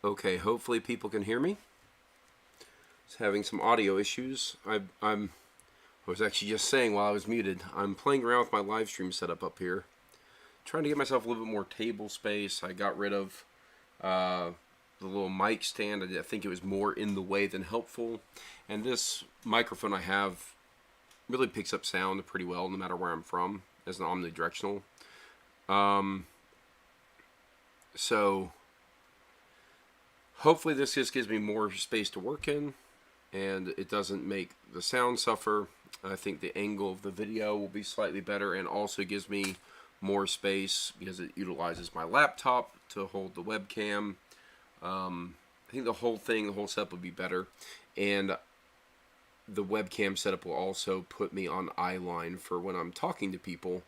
Okay, hopefully people can hear me. It's having some audio issues. I was actually just saying while I was muted, I'm playing around with my live stream setup up here, trying to get myself a little bit more table space. I got rid of the little mic stand. I think it was more in the way than helpful. And this microphone I have really picks up sound pretty well no matter where I'm from, as an omnidirectional. So hopefully this just gives me more space to work in, and it doesn't make the sound suffer. I think the angle of the video will be slightly better, and also gives me more space because it utilizes my laptop to hold the webcam. I think the whole setup will be better, and the webcam setup will also put me on eye line for when I'm talking to people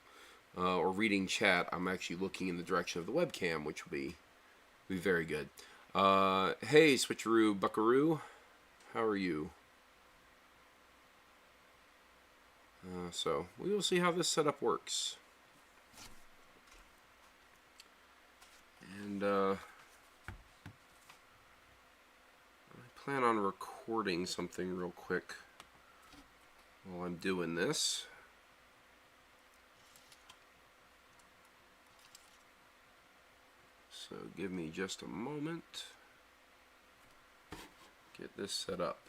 or reading chat. I'm actually looking in the direction of the webcam, which will be very good. Hey, Switcheroo Buckaroo, how are you? So we will see how this setup works. And I plan on recording something real quick while I'm doing this. So give me just a moment. Get this set up.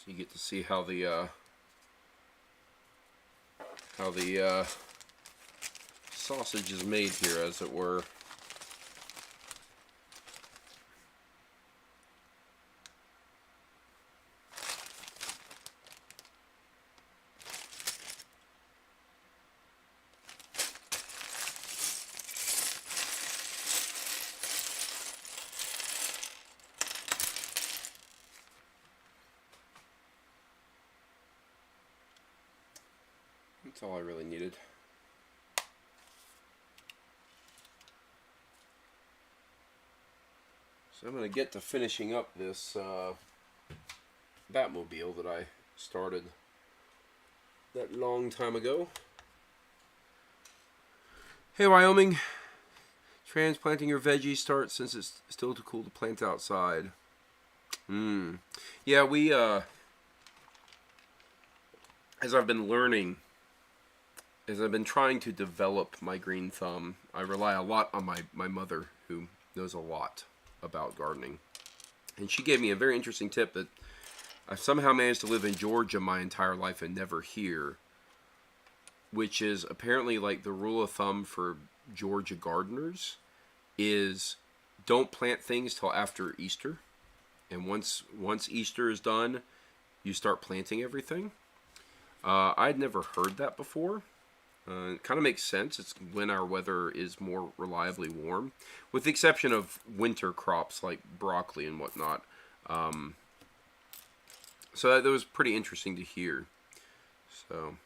You get to see how the sausage is made here, as it were. That's all I really needed. So I'm going to get to finishing up this Batmobile that I started that long time ago. Hey Wyoming, transplanting your veggies starts since it's still too cool to plant outside. Yeah, we as I've been learning, as I've been trying to develop my green thumb, I rely a lot on my mother, who knows a lot about gardening. And she gave me a very interesting tip that I've somehow managed to live in Georgia my entire life and never here, which is apparently like the rule of thumb for Georgia gardeners is don't plant things till after Easter. And once Easter is done, you start planting everything. I'd never heard that before. It kind of makes sense. It's when our weather is more reliably warm, with the exception of winter crops like broccoli and whatnot. So that was pretty interesting to hear. So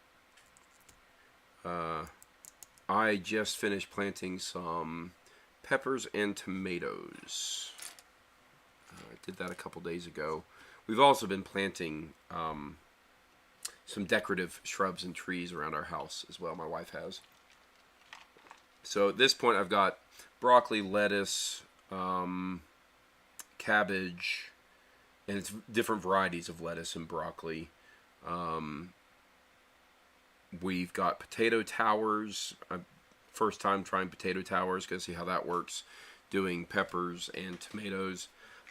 I just finished planting some peppers and tomatoes. I did that a couple days ago. We've also been planting some decorative shrubs and trees around our house as well. My wife has. So at this point I've got broccoli, lettuce, cabbage, and it's different varieties of lettuce and broccoli. We've got potato towers. First time trying potato towers, gonna see how that works. Doing peppers and tomatoes.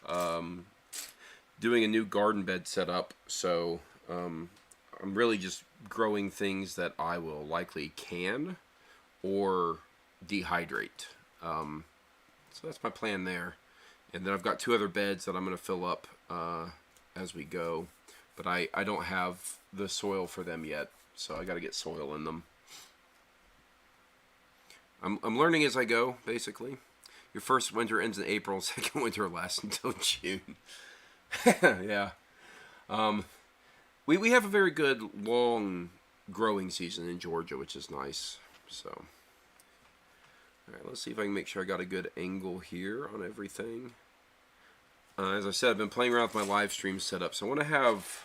Doing a new garden bed setup, so I'm really just growing things that I will likely can or dehydrate. So that's my plan there. And then I've got two other beds that I'm going to fill up as we go. But I don't have the soil for them yet, so I got to get soil in them. I'm learning as I go, basically. your first winter ends in April, second winter lasts until June. Yeah. We have a very good long growing season in Georgia, which is nice. So, all right, let's see if I can make sure I got a good angle here on everything. As I said, I've been playing around with my live stream setup, so I want to have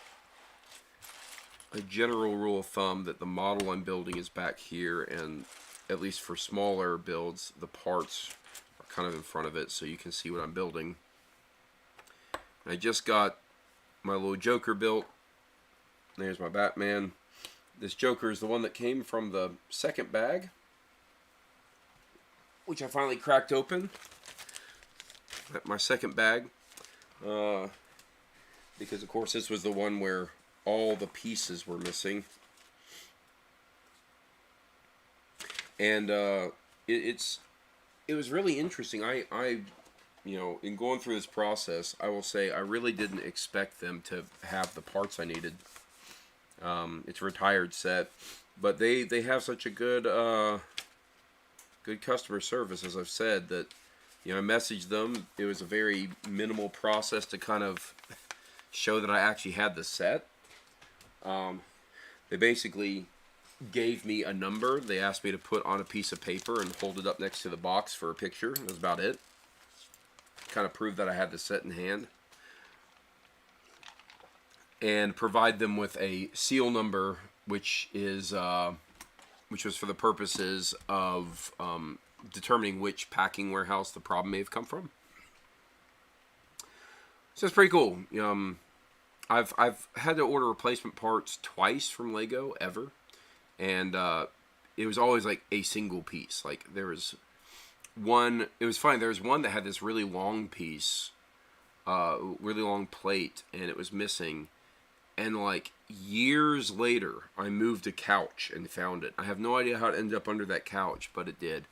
a general rule of thumb that the model I'm building is back here, and at least for smaller builds, the parts are kind of in front of it, so you can see what I'm building. I just got my little Joker built. There's my Batman. This Joker is the one that came from the second bag, which I finally cracked open. My second bag. Because of course this was the one where all the pieces were missing. And it was really interesting. I you know, in going through this process, I will say I really didn't expect them to have the parts I needed. It's a retired set, but they have such a good good customer service, as I've said, that, you know, I messaged them. It was a very minimal process to kind of show that I actually had the set. They basically gave me a number. They asked me to put on a piece of paper and hold it up next to the box for a picture. That was about it. Kind of proved that I had the set in hand. And provide them with a seal number, which was for the purposes of determining which packing warehouse the problem may have come from. So it's pretty cool. I've had to order replacement parts twice from LEGO ever, and it was always like a single piece. Like there was one. It was funny. There was one that had this really long piece, really long plate, and it was missing. And like years later, I moved a couch and found it. I have no idea how it ended up under that couch, but it did.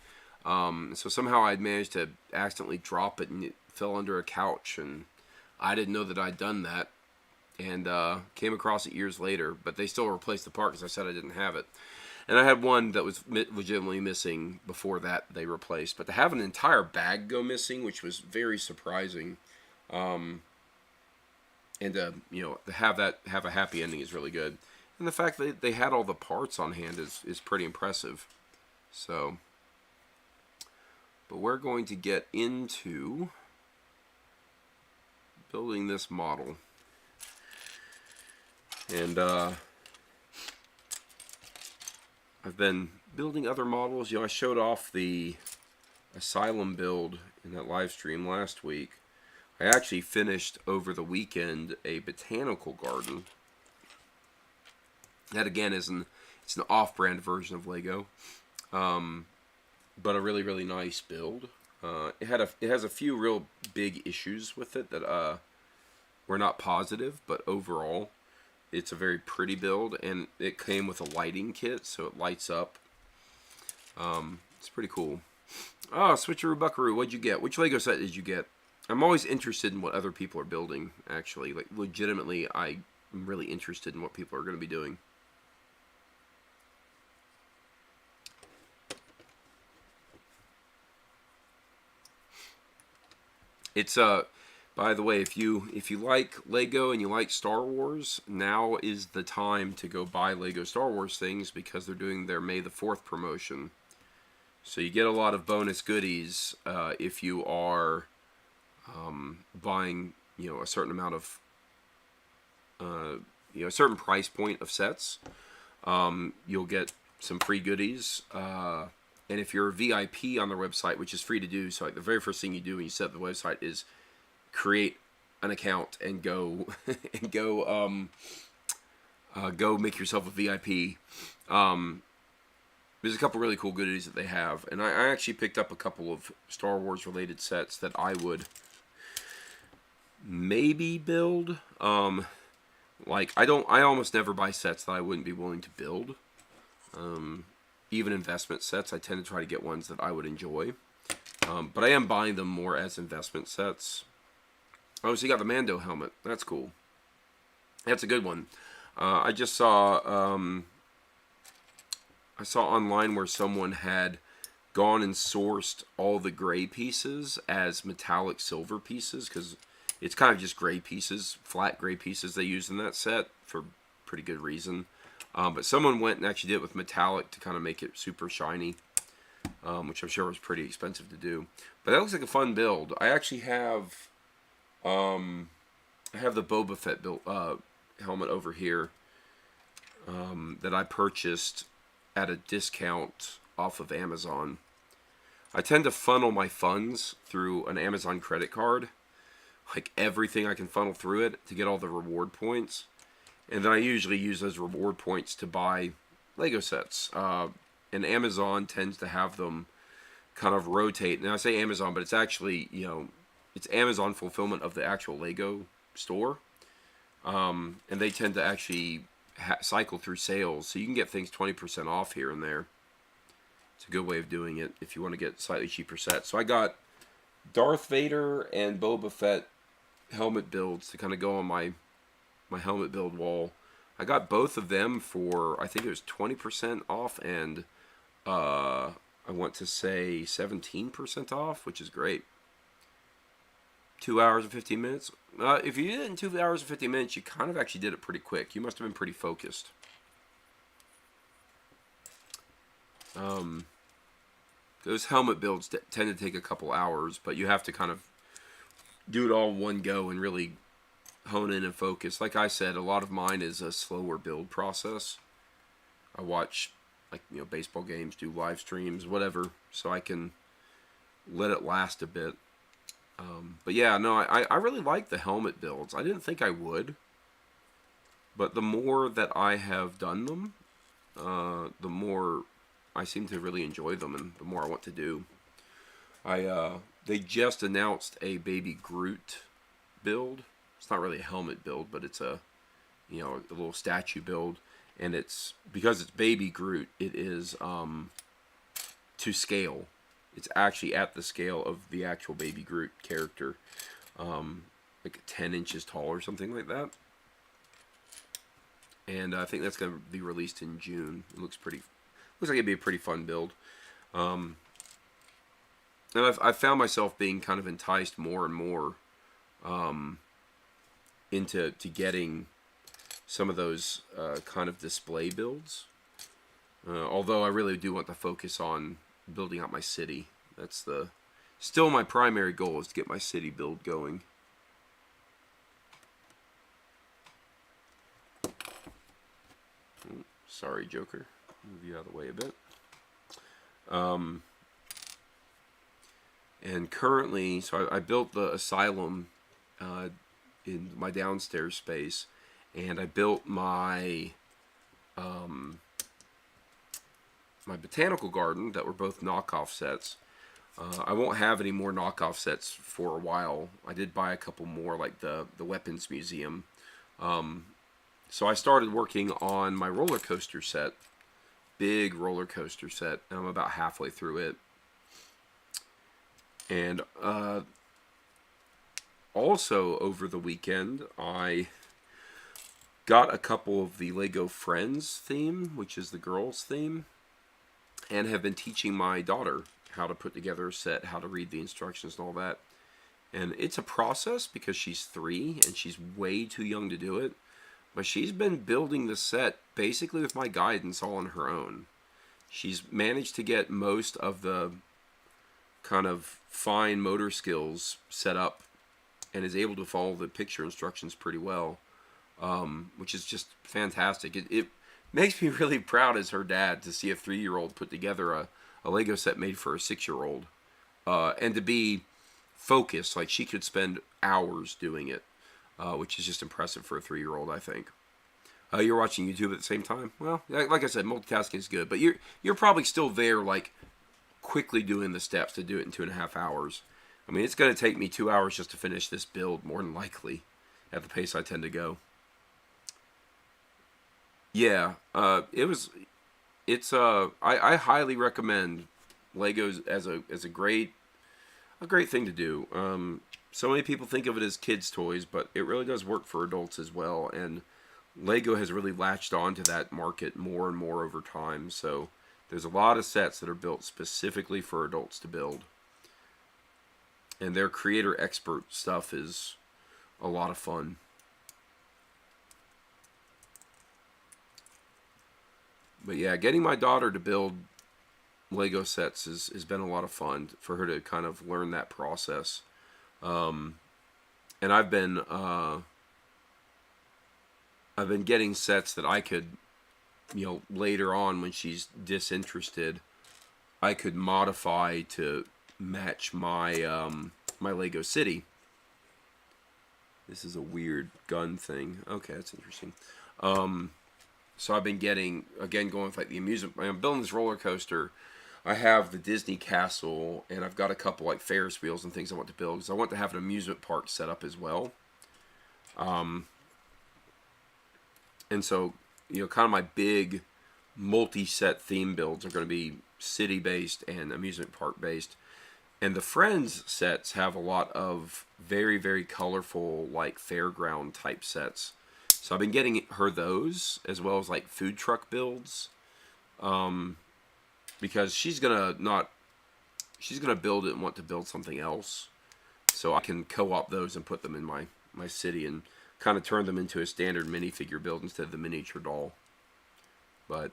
So somehow I'd managed to accidentally drop it, and it fell under a couch, and I didn't know that I'd done that, and came across it years later. But they still replaced the part because I said I didn't have it. And I had one that was legitimately missing before that they replaced. But to have an entire bag go missing, which was very surprising, and you know, to have a happy ending is really good. And the fact that they had all the parts on hand is pretty impressive. So, but we're going to get into building this model. And I've been building other models. You know, I showed off the Asylum build in that live stream last week. I actually finished over the weekend a botanical garden. That again it's an off-brand version of LEGO, but a really, really nice build. It has a few real big issues with it that were not positive, but overall it's a very pretty build, and it came with a lighting kit, so it lights up. It's pretty cool. Oh, Switcheroo Buckaroo, what'd you get? Which LEGO set did you get? I'm always interested in what other people are building, actually. Like, legitimately, I'm really interested in what people are going to be doing. It's, by the way, if you like LEGO and you like Star Wars, now is the time to go buy LEGO Star Wars things, because they're doing their May the 4th promotion. So you get a lot of bonus goodies if you are buying, you know, a certain amount of, you know, a certain price point of sets. You'll get some free goodies. And if you're a VIP on their website, which is free to do, so like the very first thing you do when you set up the website is create an account and go and go make yourself a VIP. There's a couple really cool goodies that they have, and I actually picked up a couple of Star Wars related sets that I would maybe build. Like I almost never buy sets that I wouldn't be willing to build. Even investment sets, I tend to try to get ones that I would enjoy. But I am buying them more as investment sets. Oh, so you got the Mando helmet. That's cool. That's a good one. I saw online where someone had gone and sourced all the gray pieces as metallic silver pieces, because it's kind of just gray pieces, flat gray pieces they use in that set for pretty good reason. But someone went and actually did it with metallic to kind of make it super shiny, which I'm sure was pretty expensive to do. But that looks like a fun build. I actually have, the Boba Fett built helmet over here that I purchased at a discount off of Amazon. I tend to funnel my funds through an Amazon credit card, like everything I can funnel through it to get all the reward points. And then I usually use those reward points to buy Lego sets. And Amazon tends to have them kind of rotate. Now I say Amazon, but it's actually, it's Amazon fulfillment of the actual Lego store. And they tend to actually cycle through sales. So you can get things 20% off here and there. It's a good way of doing it if you want to get slightly cheaper sets. So I got Darth Vader and Boba Fett helmet builds to kind of go on my helmet build wall. I got both of them for, I think it was 20% off, and I want to say 17% off, which is great. 2 hours and 15 minutes. If you did it in 2 hours and 15 minutes, you kind of actually did it pretty quick. You must have been pretty focused. Those helmet builds tend to take a couple hours, but you have to kind of do it all in one go and really hone in and focus. Like I said, a lot of mine is a slower build process. I watch, baseball games, do live streams, whatever, so I can let it last a bit. But yeah, no, I really like the helmet builds. I didn't think I would, but the more that I have done them, the more I seem to really enjoy them, and the more I want to do. They just announced a Baby Groot build. It's not really a helmet build, but it's a little statue build, and it's because it's Baby Groot. It is to scale. It's actually at the scale of the actual Baby Groot character, like 10 inches tall or something like that. And I think that's going to be released in June. It looks like it'd be a pretty fun build. And I've found myself being kind of enticed more and more into getting some of those kind of display builds. Although I really do want to focus on building out my city. That's still my primary goal, is to get my city build going. Oh, sorry, Joker. Move you out of the way a bit. And currently, so I built the asylum in my downstairs space, and I built my my botanical garden that were both knockoff sets. I won't have any more knockoff sets for a while. I did buy a couple more, like the weapons museum. So I started working on my roller coaster set, big roller coaster set, and I'm about halfway through it. And also over the weekend, I got a couple of the Lego Friends theme, which is the girls theme, and have been teaching my daughter how to put together a set, how to read the instructions and all that. And it's a process because she's 3 and she's way too young to do it. But she's been building the set basically with my guidance all on her own. She's managed to get most of the kind of fine motor skills set up and is able to follow the picture instructions pretty well, which is just fantastic. It makes me really proud as her dad to see a 3-year-old put together a Lego set made for a 6-year-old, and to be focused. Like, she could spend hours doing it, which is just impressive for a 3-year-old, I think. You're watching YouTube at the same time? Well, like I said, multitasking is good, but you're probably still there, like, quickly doing the steps to do it in 2.5 hours. I mean, it's going to take me 2 hours just to finish this build, more than likely, at the pace I tend to go. Yeah, I highly recommend Legos as a great thing to do. So many people think of it as kids' toys, but it really does work for adults as well. And Lego has really latched on to that market more and more over time. So There's a lot of sets that are built specifically for adults to build. And their creator expert stuff is a lot of fun. But yeah, getting my daughter to build Lego sets has been a lot of fun for her to kind of learn that process. And I've been getting sets that I could, later on when she's disinterested, I could modify to match my my Lego City. This is a weird gun thing. Okay, that's interesting. So I've been getting, again, going with like the amusement. I'm building this roller coaster. I have the Disney Castle, and I've got a couple like Ferris wheels and things I want to build because I want to have an amusement park set up as well. And so, kind of my big multi-set theme builds are going to be city-based and amusement park-based. And the Friends sets have a lot of very, very colorful, like fairground type sets. So I've been getting her those, as well as like food truck builds. Because she's gonna build it and want to build something else. So I can co-op those and put them in my city and kind of turn them into a standard minifigure build instead of the miniature doll. But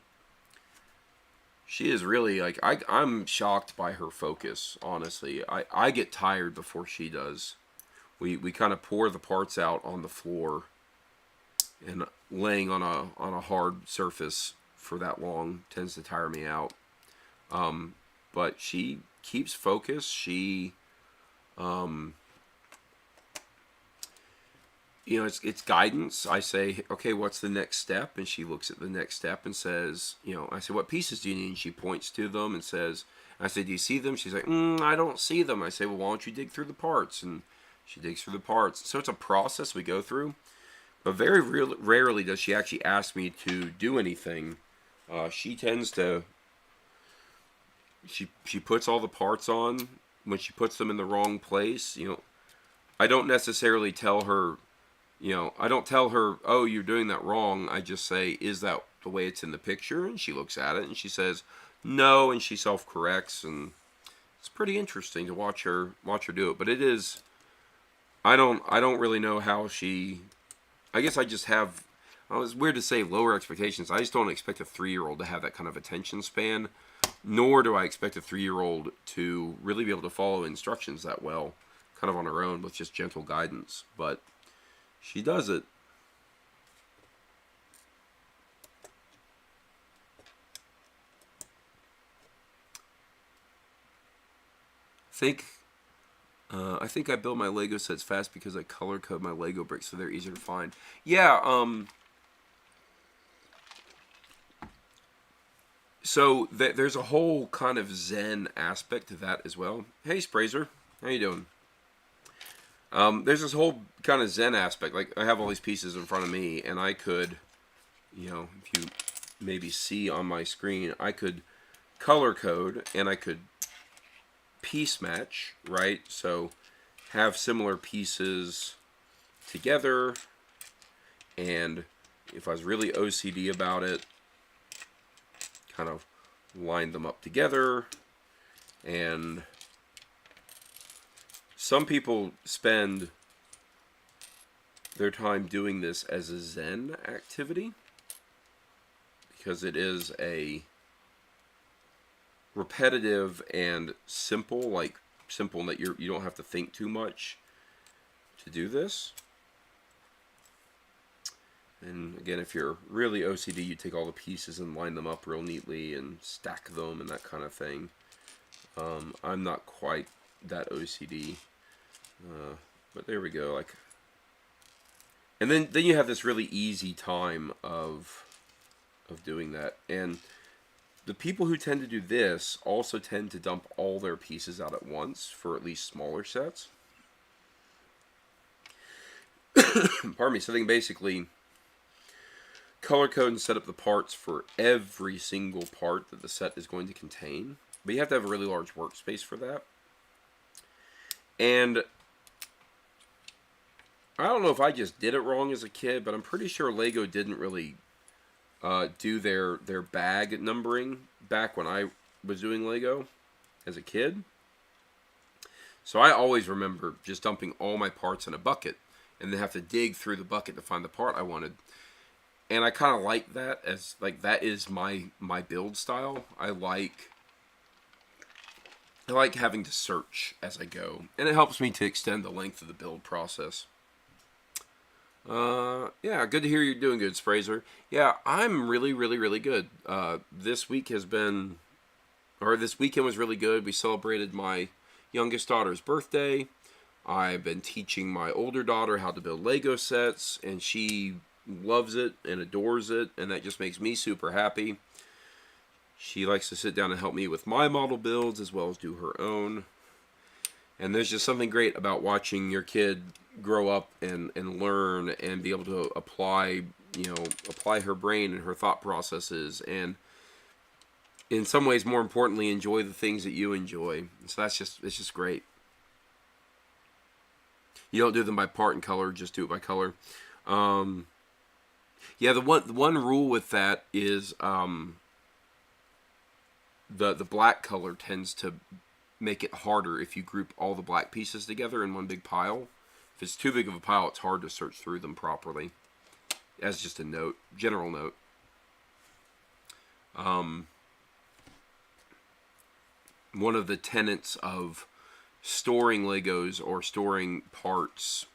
she is really, like, I'm shocked by her focus, honestly. I get tired before she does. We kind of pour the parts out on the floor, and laying on a hard surface for that long tends to tire me out. But she keeps focus. She, it's guidance. I say, okay, what's the next step? And she looks at the next step and says, I say, what pieces do you need? And she points to them and says, I say, do you see them? She's like, I don't see them. I say, well, why don't you dig through the parts? And she digs through the parts. So it's a process we go through. But very rarely does she actually ask me to do anything. She tends to, she puts all the parts on. When she puts them in the wrong place, I don't necessarily tell her, I don't tell her, oh, you're doing that wrong. I just say, is that the way it's in the picture? And she looks at it and she says, no, and she self-corrects, and it's pretty interesting to watch her do it. But it is, I don't really know how she, I guess I just have, it's weird to say lower expectations. I just don't expect a 3-year-old to have that kind of attention span, nor do I expect a 3-year-old to really be able to follow instructions that well, kind of on her own with just gentle guidance. But she does it. I think I build my Lego sets fast because I color code my Lego bricks so they're easier to find. Yeah, so there's a whole kind of Zen aspect to that as well. Hey, Sprazer, how you doing? There's this whole kind of Zen aspect. Like, I have all these pieces in front of me, and I could, if you maybe see on my screen, I could color code, and I could piece match, right? So have similar pieces together, and if I was really OCD about it, kind of line them up together. And some people spend their time doing this as a Zen activity because it is a repetitive and simple, like simple in that you don't have to think too much to do this. And again, if you're really OCD, you take all the pieces and line them up real neatly and stack them and that kind of thing. I'm not quite that OCD, but there we go. Like, and then you have this really easy time of doing that. And the people who tend to do this also tend to dump all their pieces out at once for at least smaller sets. Pardon me. So they can basically color code and set up the parts for every single part that the set is going to contain. But you have to have a really large workspace for that. And I don't know if I just did it wrong as a kid, but I'm pretty sure Lego didn't really do their bag numbering back when I was doing Lego as a kid. So I always remember just dumping all my parts in a bucket and then have to dig through the bucket to find the part I wanted. And I kind of like that, as like that is my build style. I like having to search as I go, and it helps me to extend the length of the build process. Yeah, good to hear you're doing good, Sprazer. Yeah, I'm really, really, really good. This weekend was really good. We celebrated my youngest daughter's birthday. I've been teaching my older daughter how to build Lego sets, and she loves it and adores it, and that just makes me super happy. She likes to sit down and help me with my model builds as well as do her own. And there's just something great about watching your kid grow up and learn and be able to apply her brain and her thought processes, and in some ways, more importantly, enjoy the things that you enjoy. So it's just great. You don't do them by part and color, just do it by color. Yeah, the one rule with that is the black color tends to make it harder if you group all the black pieces together in one big pile. If it's too big of a pile, it's hard to search through them properly. As just a note, general note. One of the tenets of storing Legos or storing parts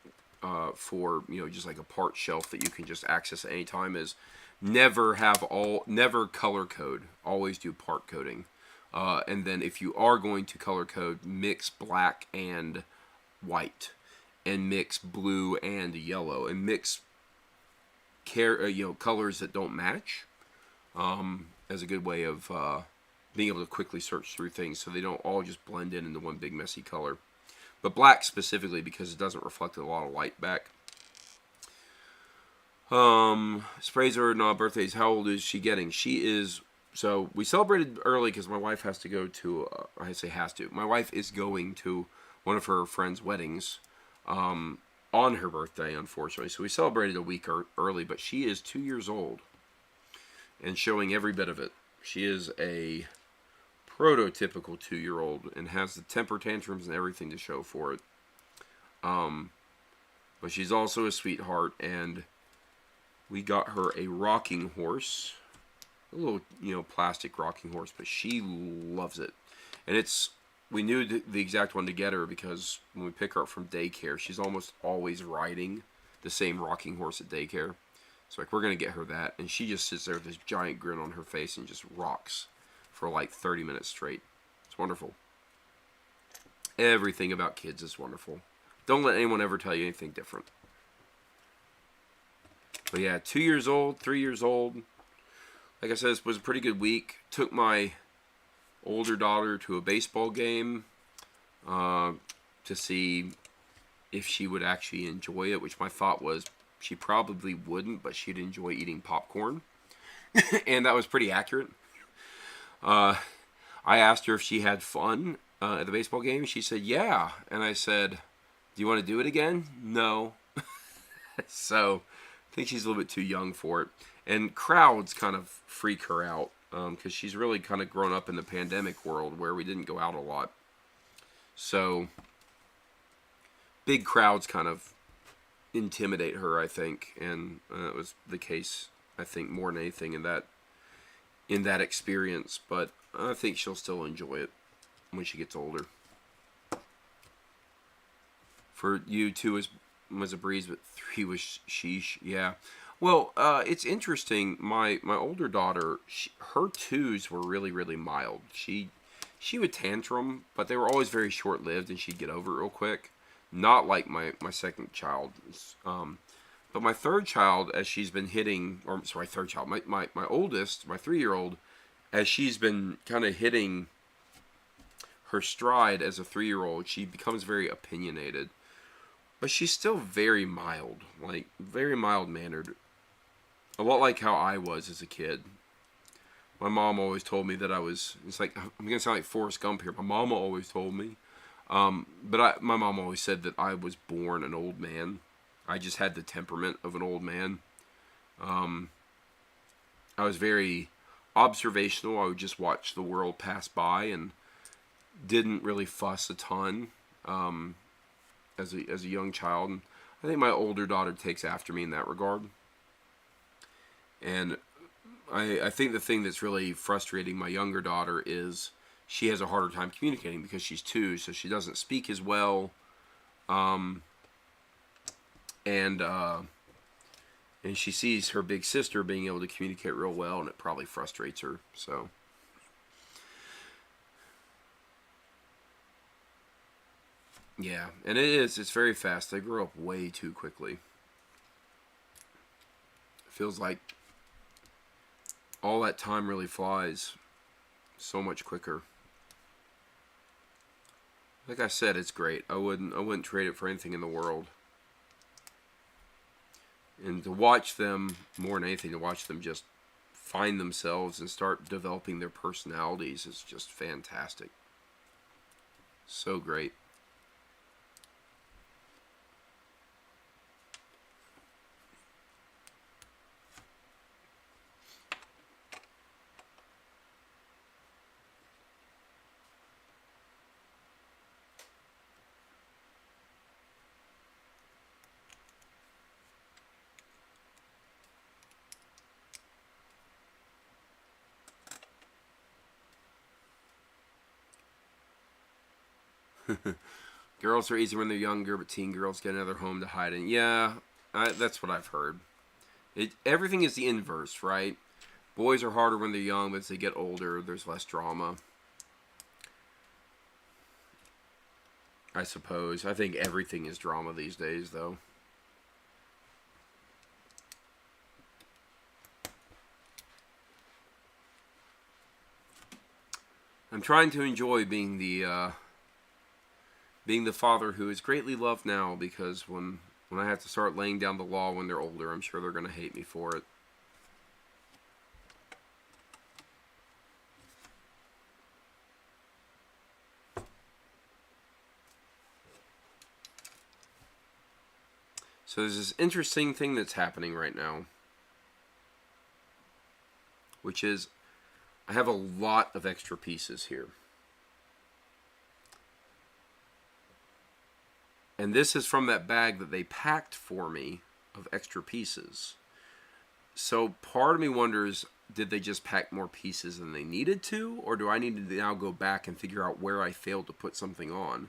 for, just like a part shelf that you can just access at any time is never color code. Always do part coding. And then if you are going to color code, mix black and white, and mix blue and yellow, and mix colors that don't match, as a good way of being able to quickly search through things so they don't all just blend in into one big messy color. But black specifically because it doesn't reflect a lot of light back. Sprazer, birthdays. How old is she getting? She is. So we celebrated early because my wife has to go to. I say has to. My wife is going to one of her friends' weddings on her birthday, unfortunately. So we celebrated a week early, but she is 2 years old and showing every bit of it. She is a prototypical 2-year-old and has the temper tantrums and everything to show for it. But she's also a sweetheart, and we got her a rocking horse, a little, plastic rocking horse, but she loves it. And we knew the exact one to get her because when we pick her up from daycare, she's almost always riding the same rocking horse at daycare. So we're going to get her that, and she just sits there with this giant grin on her face and just rocks for like 30 minutes straight. It's wonderful. Everything about kids is wonderful. Don't let anyone ever tell you anything different. But yeah, 2 years old, 3 years old. Like I said, this was a pretty good week. Took my older daughter to a baseball game to see if she would actually enjoy it, which my thought was she probably wouldn't, but she'd enjoy eating popcorn. And that was pretty accurate. I asked her if she had fun at the baseball game. She said, yeah. And I said, do you want to do it again? No. So I think she's a little bit too young for it. And crowds kind of freak her out because she's really kind of grown up in the pandemic world where we didn't go out a lot. So big crowds kind of intimidate her, I think. And it was the case, I think, more than anything in that experience. But I think she'll still enjoy it when she gets older. For you, 2 was a breeze, but 3 was sheesh. Yeah. Well, it's interesting. My older daughter, her 2s were really, really mild. She would tantrum, but they were always very short-lived, and she'd get over it real quick. Not like my second child. But my third child, as she's been hitting, or sorry, third child, my oldest, my 3-year-old, as she's been kind of hitting her stride as a 3-year-old, she becomes very opinionated. But she's still very mild, like very mild-mannered. A lot like how I was as a kid. My mom always told me that it's like, I'm going to sound like Forrest Gump here. My mama always told me. But my mom always said that I was born an old man. I just had the temperament of an old man. I was very observational. I would just watch the world pass by and didn't really fuss a ton as a young child. And I think my older daughter takes after me in that regard. And I think the thing that's really frustrating my younger daughter is she has a harder time communicating because she's 2, so she doesn't speak as well. And she sees her big sister being able to communicate real well, and it probably frustrates her. So, yeah, and it is. It's very fast. They grow up way too quickly. It feels like all that time really flies so much quicker. Like I said, it's great. I wouldn't trade it for anything in the world. And to watch them, more than anything, to watch them just find themselves and start developing their personalities is just fantastic. So great. Girls are easy when they're younger, but teen girls get another home to hide in. Yeah, that's what I've heard. Everything is the inverse, right? Boys are harder when they're young, but as they get older, there's less drama. I suppose. I think everything is drama these days, though. I'm trying to enjoy being the father who is greatly loved now, because when I have to start laying down the law when they're older, I'm sure they're going to hate me for it. So there's this interesting thing that's happening right now, which is I have a lot of extra pieces here. And this is from that bag that they packed for me of extra pieces. So part of me wonders, did they just pack more pieces than they needed to? Or do I need to now go back and figure out where I failed to put something on?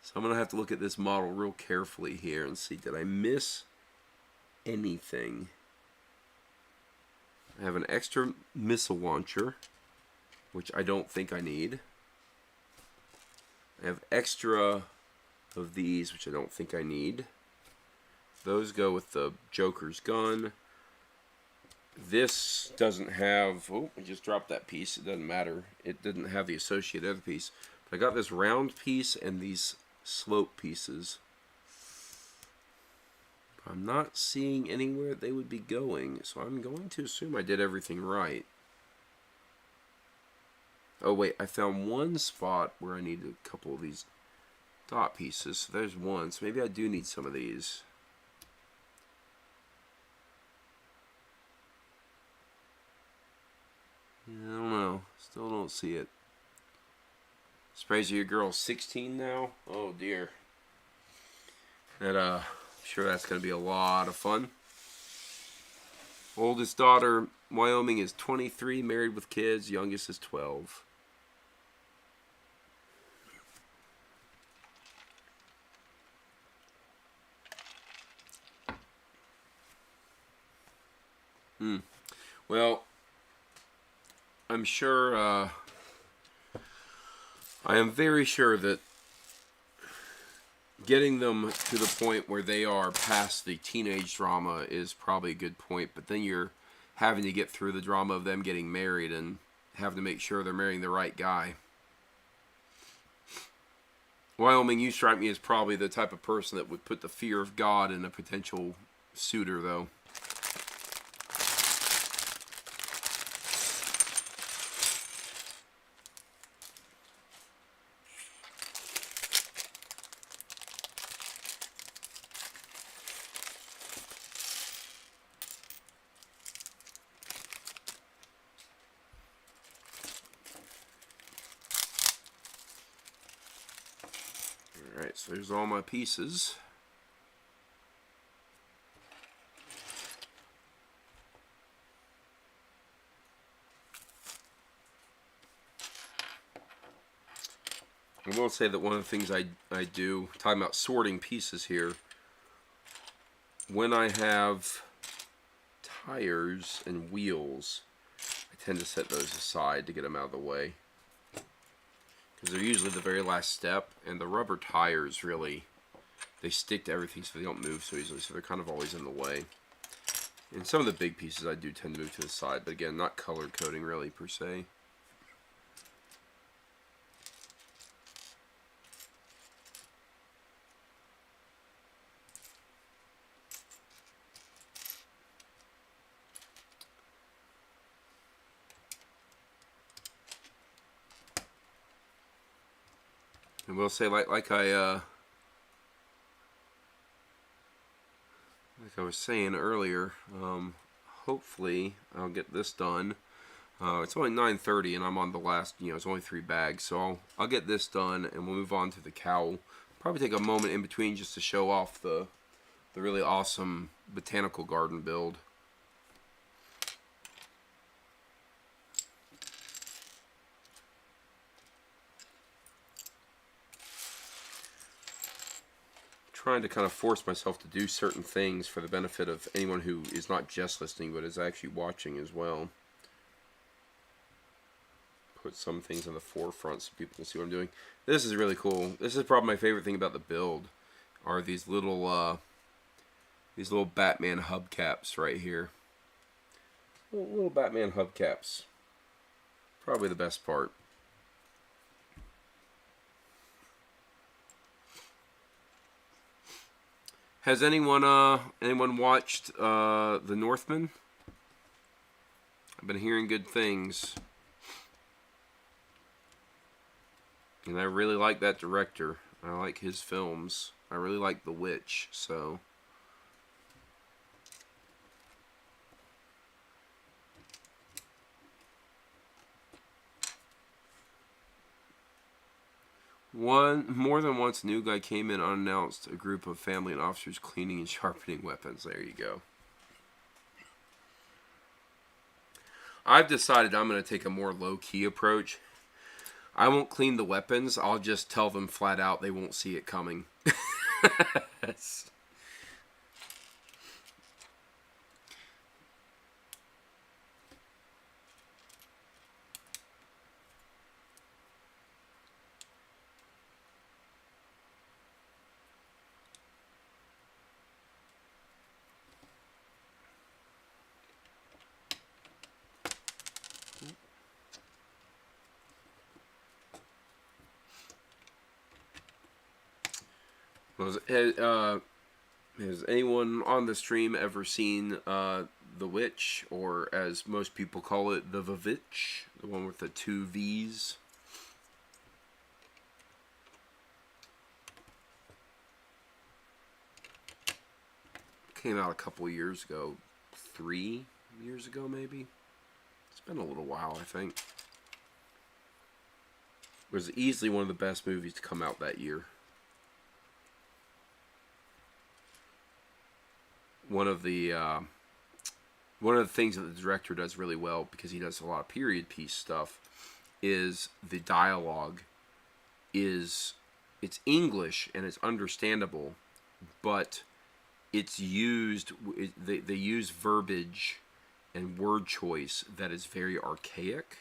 So I'm going to have to look at this model real carefully here and see, did I miss anything? I have an extra missile launcher, which I don't think I need. I have extra of these, which I don't think I need. Those go with the Joker's gun. This doesn't have... Oh, I just dropped that piece. It doesn't matter. It didn't have the associated other piece. But I got this round piece and these slope pieces. I'm not seeing anywhere they would be going, so I'm going to assume I did everything right. Oh wait, I found one spot where I need a couple of these dot pieces. So there's one, so maybe I do need some of these. I don't know. Still don't see it. Sprays, your girl's 16 now? Oh dear. And I'm sure that's going to be a lot of fun. Oldest daughter, Wyoming, is 23, married with kids. Youngest is 12. Well, I'm sure, I am very sure that getting them to the point where they are past the teenage drama is probably a good point, but then you're having to get through the drama of them getting married and having to make sure they're marrying the right guy. Wyoming, you strike me as probably the type of person that would put the fear of God in a potential suitor, though. Alright, so there's all my pieces. I will say that one of the things I do, talking about sorting pieces here, when I have tires and wheels, I tend to set those aside to get them out of the way. Because they're usually the very last step, and the rubber tires really, they stick to everything so they don't move so easily, so they're kind of always in the way. And some of the big pieces I do tend to move to the side, but again, not colored coding really per se. And we'll say, like I was saying earlier, hopefully I'll get this done. It's only 9:30 and I'm on the last, it's only 3 bags, so I'll get this done and we'll move on to the cowl. Probably take a moment in between just to show off the really awesome botanical garden build. Trying to kind of force myself to do certain things for the benefit of anyone who is not just listening but is actually watching as well. Put some things on the forefront so people can see what I'm doing. This is really cool. This is probably my favorite thing about the build, are these little Batman hubcaps right here. Little Batman hubcaps. Probably the best part. Has anyone watched The Northman? I've been hearing good things. And I really like that director. I like his films. I really like The Witch, so. More than once, a new guy came in unannounced. A group of family and officers cleaning and sharpening weapons. There you go. I've decided I'm going to take a more low-key approach. I won't clean the weapons. I'll just tell them flat out they won't see it coming. Has anyone on the stream ever seen The Witch, or as most people call it, the Vavitch, the one with the 2 V's? Came out a couple years ago, 3 years ago maybe. It's been a little while, I think. It was easily one of the best movies to come out that year. One of the things that the director does really well, because he does a lot of period piece stuff, is the dialogue it's English and it's understandable, but it's used, they use verbiage and word choice that is very archaic,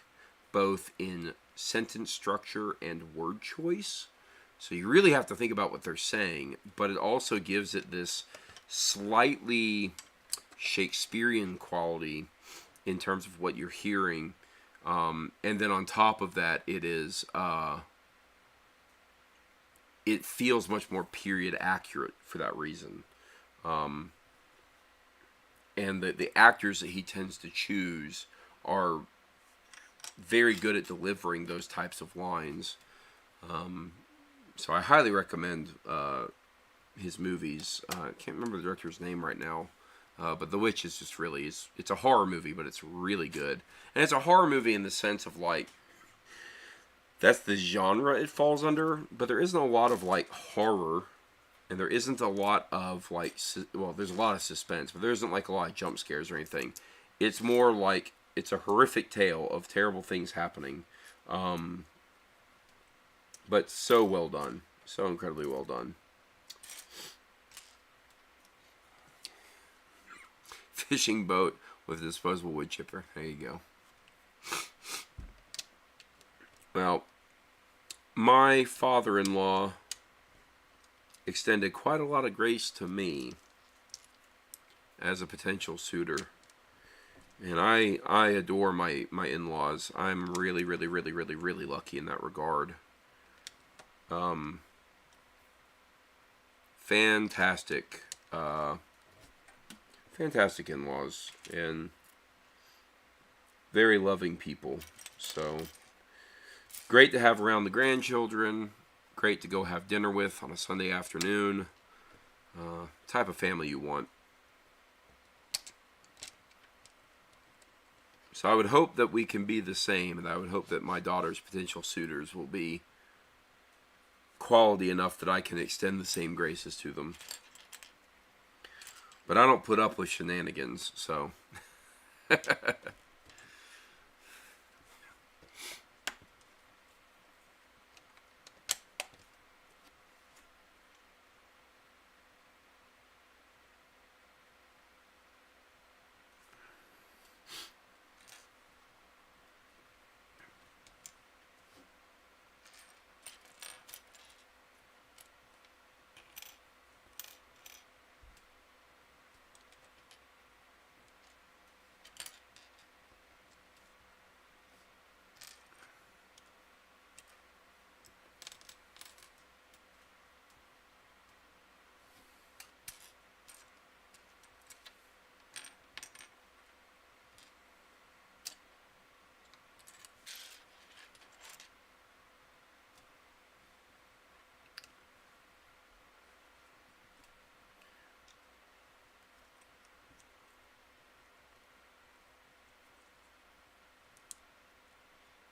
both in sentence structure and word choice. So you really have to think about what they're saying, but it also gives it this slightly Shakespearean quality in terms of what you're hearing, and then on top of that, it feels much more period accurate for that reason, and the actors that he tends to choose are very good at delivering those types of lines, so I highly recommend his movies. I can't remember the director's name right now, but The Witch is just really, it's a horror movie, but it's really good. And it's a horror movie in the sense of, like, That's the genre it falls under, but there isn't a lot of like horror, and there isn't a lot of like well, there's a lot of suspense, but there isn't like a lot of jump scares or anything. It's more like it's a horrific tale of terrible things happening, um, but so well done, so incredibly well done. Fishing boat with a disposable wood chipper. There you go. Well, my father-in-law extended quite a lot of grace to me as a potential suitor. And I adore my in-laws. I'm really, really, really, really, really lucky in that regard. Fantastic, fantastic in-laws, and very loving people. So, great to have around the grandchildren. Great to go have dinner with on a Sunday afternoon. Type of family you want. So I would hope that we can be the same, and I would hope that my daughter's potential suitors will be quality enough that I can extend the same graces to them. But I don't put up with shenanigans, so...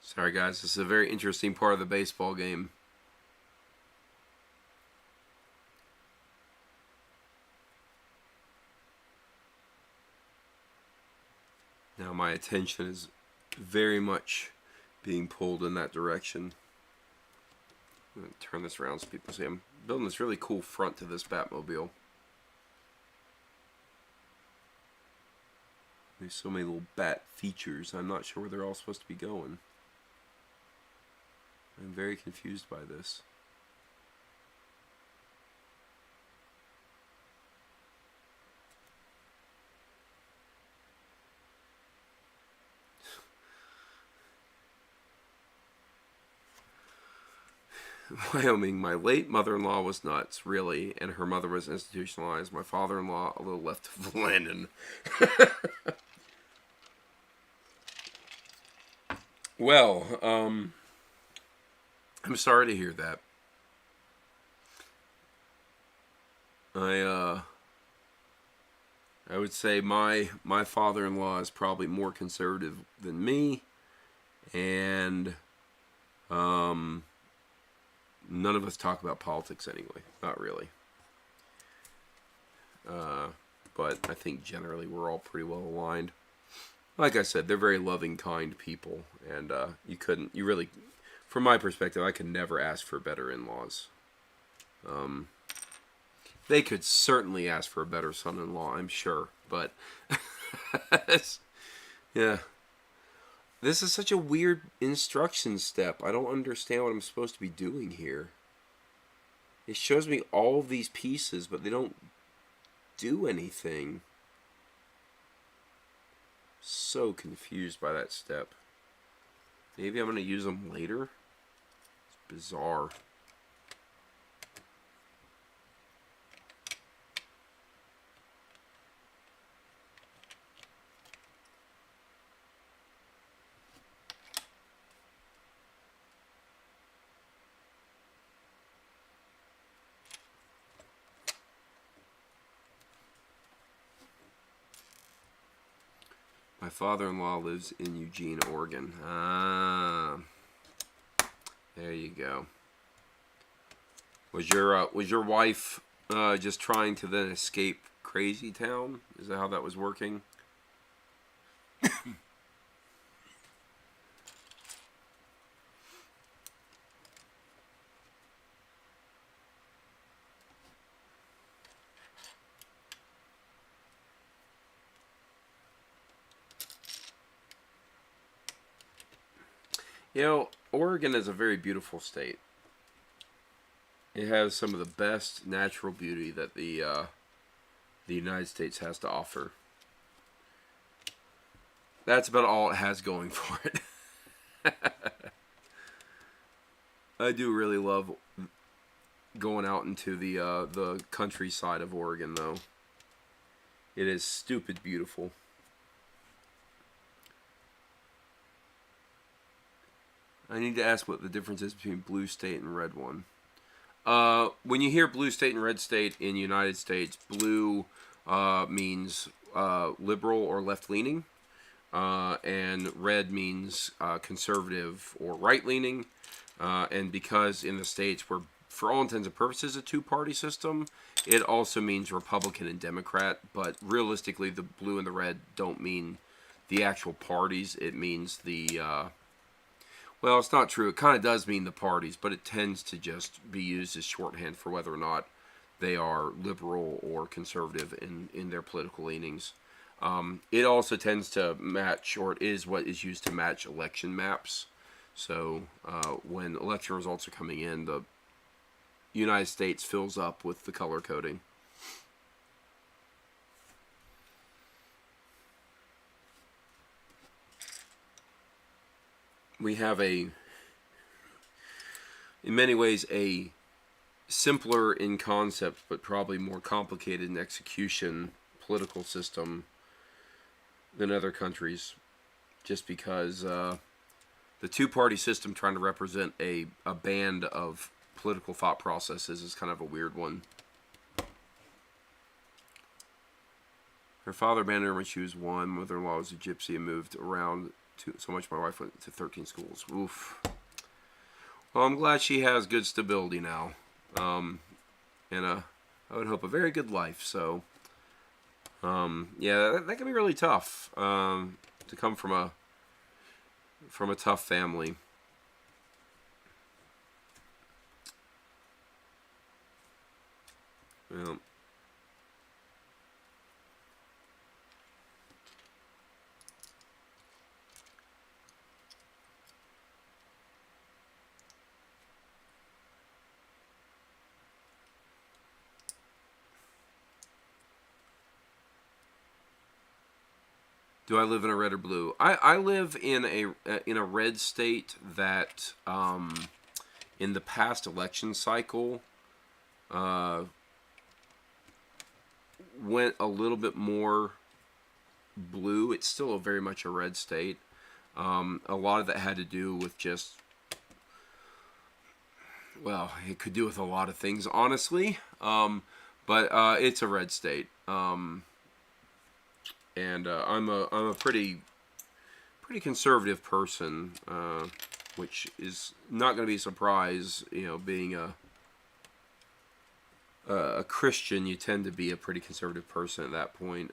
Sorry guys, this is a very interesting part of the baseball game. Now my attention is very much being pulled in that direction. I'm going to turn this around so people see I'm building this really cool front to this Batmobile. There's so many little bat features, I'm not sure where they're all supposed to be going. I'm very confused by this. Wyoming, my late mother-in-law was nuts, really, and her mother was institutionalized. My father-in-law, a little left of Lennon. Well, I'm sorry to hear that. I would say my father-in-law is probably more conservative than me, and none of us talk about politics anyway. Not really. But I think generally we're all pretty well aligned. Like I said, they're very loving, kind people, and you really, from my perspective, I could never ask for better in-laws. They could certainly ask for a better son-in-law, I'm sure, but yeah. This is such a weird instruction step. I don't understand what I'm supposed to be doing here. It shows me all of these pieces, but they don't do anything. So confused by that step. Maybe I'm going to use them later? It's bizarre. My father-in-law lives in Eugene, Oregon. There you go. Was your wife just trying to then escape Crazy Town? Is that how that was working? You know, Oregon is a very beautiful state. It has some of the best natural beauty that the United States has to offer. That's about all it has going for it. I do really love going out into the countryside of Oregon, though. It is stupid beautiful. I need to ask what the difference is between blue state and red one. When you hear blue state and red state in the United States, blue means liberal or left leaning, and red means conservative or right leaning. And because in the States we're, for all intents and purposes, a two-party system, it also means Republican and Democrat. But realistically, the blue and the red don't mean the actual parties. It means the well, it's not true. It kind of does mean the parties, but it tends to just be used as shorthand for whether or not they are liberal or conservative in their political leanings. It also tends to match, or it is what is used to match election maps. So when election results are coming in, the United States fills up with the color coding. We have in many ways, a simpler in concept, but probably more complicated in execution political system than other countries, just because the two-party system trying to represent a band of political thought processes is kind of a weird one. Her father abandoned her when she was 1. Mother-in-law was a gypsy and moved around so much my wife went to 13 schools. Oof. Well, I'm glad she has good stability now. And I would hope a very good life. So, yeah, that can be really tough to come from a tough family. Yeah. Do I live in a red or blue? I live in a red state that in the past election cycle went a little bit more blue. It's still very much a red state. A lot of that had to do with just, well, it could do with a lot of things, honestly. But it's a red state. And I'm a pretty conservative person, which is not going to be a surprise. You know, being a Christian, you tend to be a pretty conservative person at that point.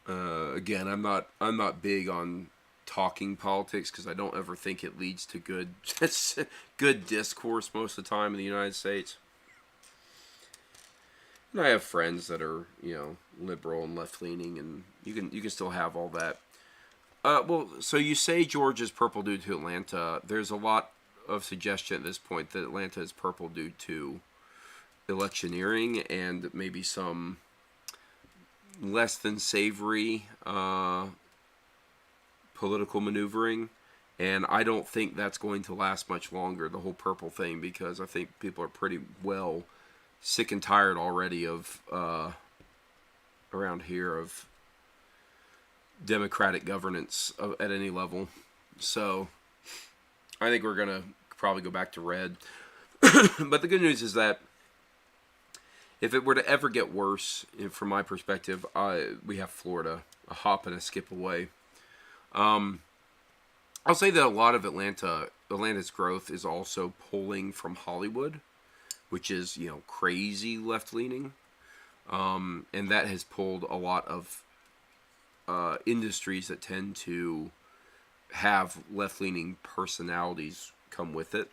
Again, I'm not big on talking politics because I don't ever think it leads to good discourse most of the time in the United States. And I have friends that are, liberal and left leaning, and you can still have all that. Well, so you say George is purple due to Atlanta. There's a lot of suggestion at this point that Atlanta is purple due to electioneering and maybe some less than savory political maneuvering. And I don't think that's going to last much longer, the whole purple thing, because I think people are pretty well sick and tired already of around here of democratic governance at any level. So I think we're gonna probably go back to red. But the good news is that if it were to ever get worse, from my perspective, we have Florida, a hop and a skip away. I'll say that a lot of Atlanta's growth is also pulling from Hollywood, which is, you know, crazy left leaning, and that has pulled a lot of industries that tend to have left leaning personalities come with it.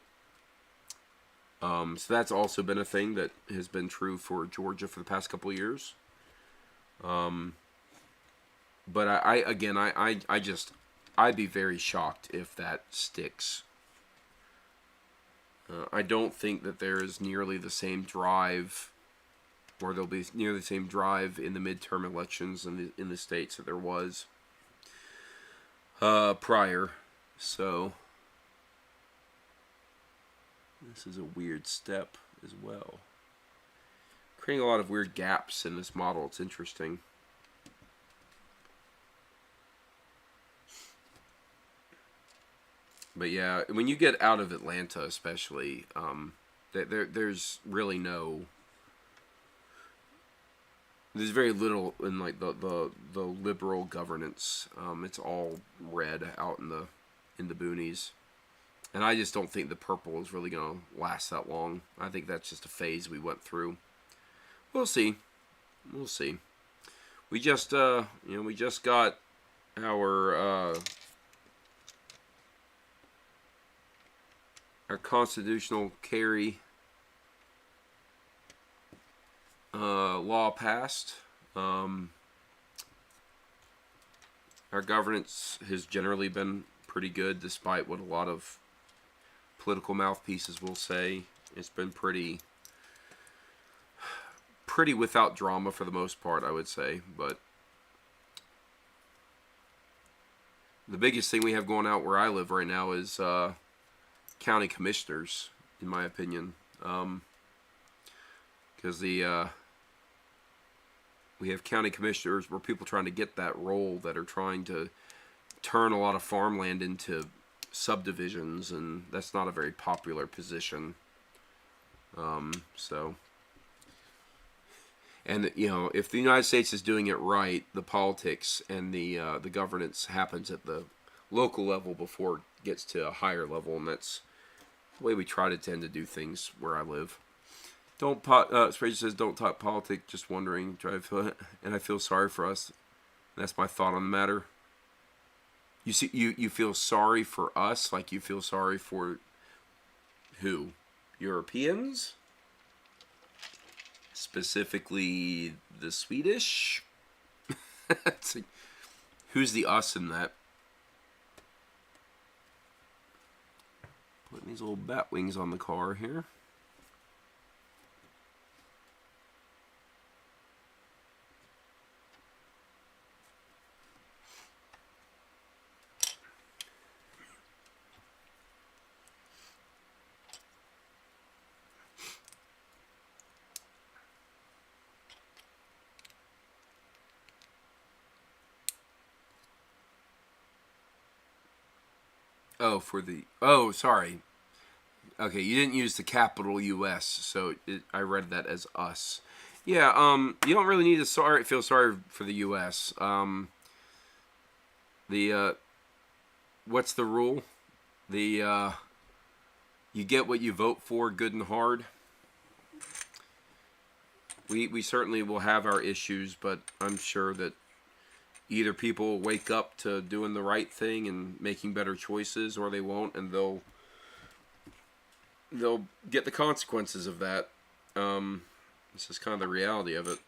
So that's also been a thing that has been true for Georgia for the past couple of years. But I'd be very shocked if that sticks. I don't think that there is nearly the same drive, or there'll be nearly the same drive in the midterm elections in the states that there was prior. So this is a weird step as well. Creating a lot of weird gaps in this model. It's interesting. But yeah, when you get out of Atlanta, especially, there's really there's very little in like the liberal governance. It's all red out in the boonies, and I just don't think the purple is really gonna last that long. I think that's just a phase we went through. We'll see. We'll see. We just we just got our constitutional carry law passed. Our governance has generally been pretty good, despite what a lot of political mouthpieces will say. It's been pretty without drama for the most part, I would say. But the biggest thing we have going out where I live right now is county commissioners, in my opinion, because we have county commissioners where people trying to get that role that are trying to turn a lot of farmland into subdivisions, and that's not a very popular position. And you know, if the United States is doing it right, the politics and the governance happens at the local level before it gets to a higher level, and that's the way we try to tend to do things where I live. Sprague says, don't talk politics, just wondering, and I feel sorry for us. That's my thought on the matter. You see, you feel sorry for us, like you feel sorry for who? Europeans? Specifically the Swedish? Like, who's the us in that? Putting these little bat wings on the car here. Sorry. Okay, you didn't use the capital U.S., so I read that as us. Yeah, you don't really need to feel sorry for the U.S. What's the rule? You get what you vote for, good and hard. We certainly will have our issues, but I'm sure that either people will wake up to doing the right thing and making better choices, or they won't, and they'll get the consequences of that. This is kind of the reality of it.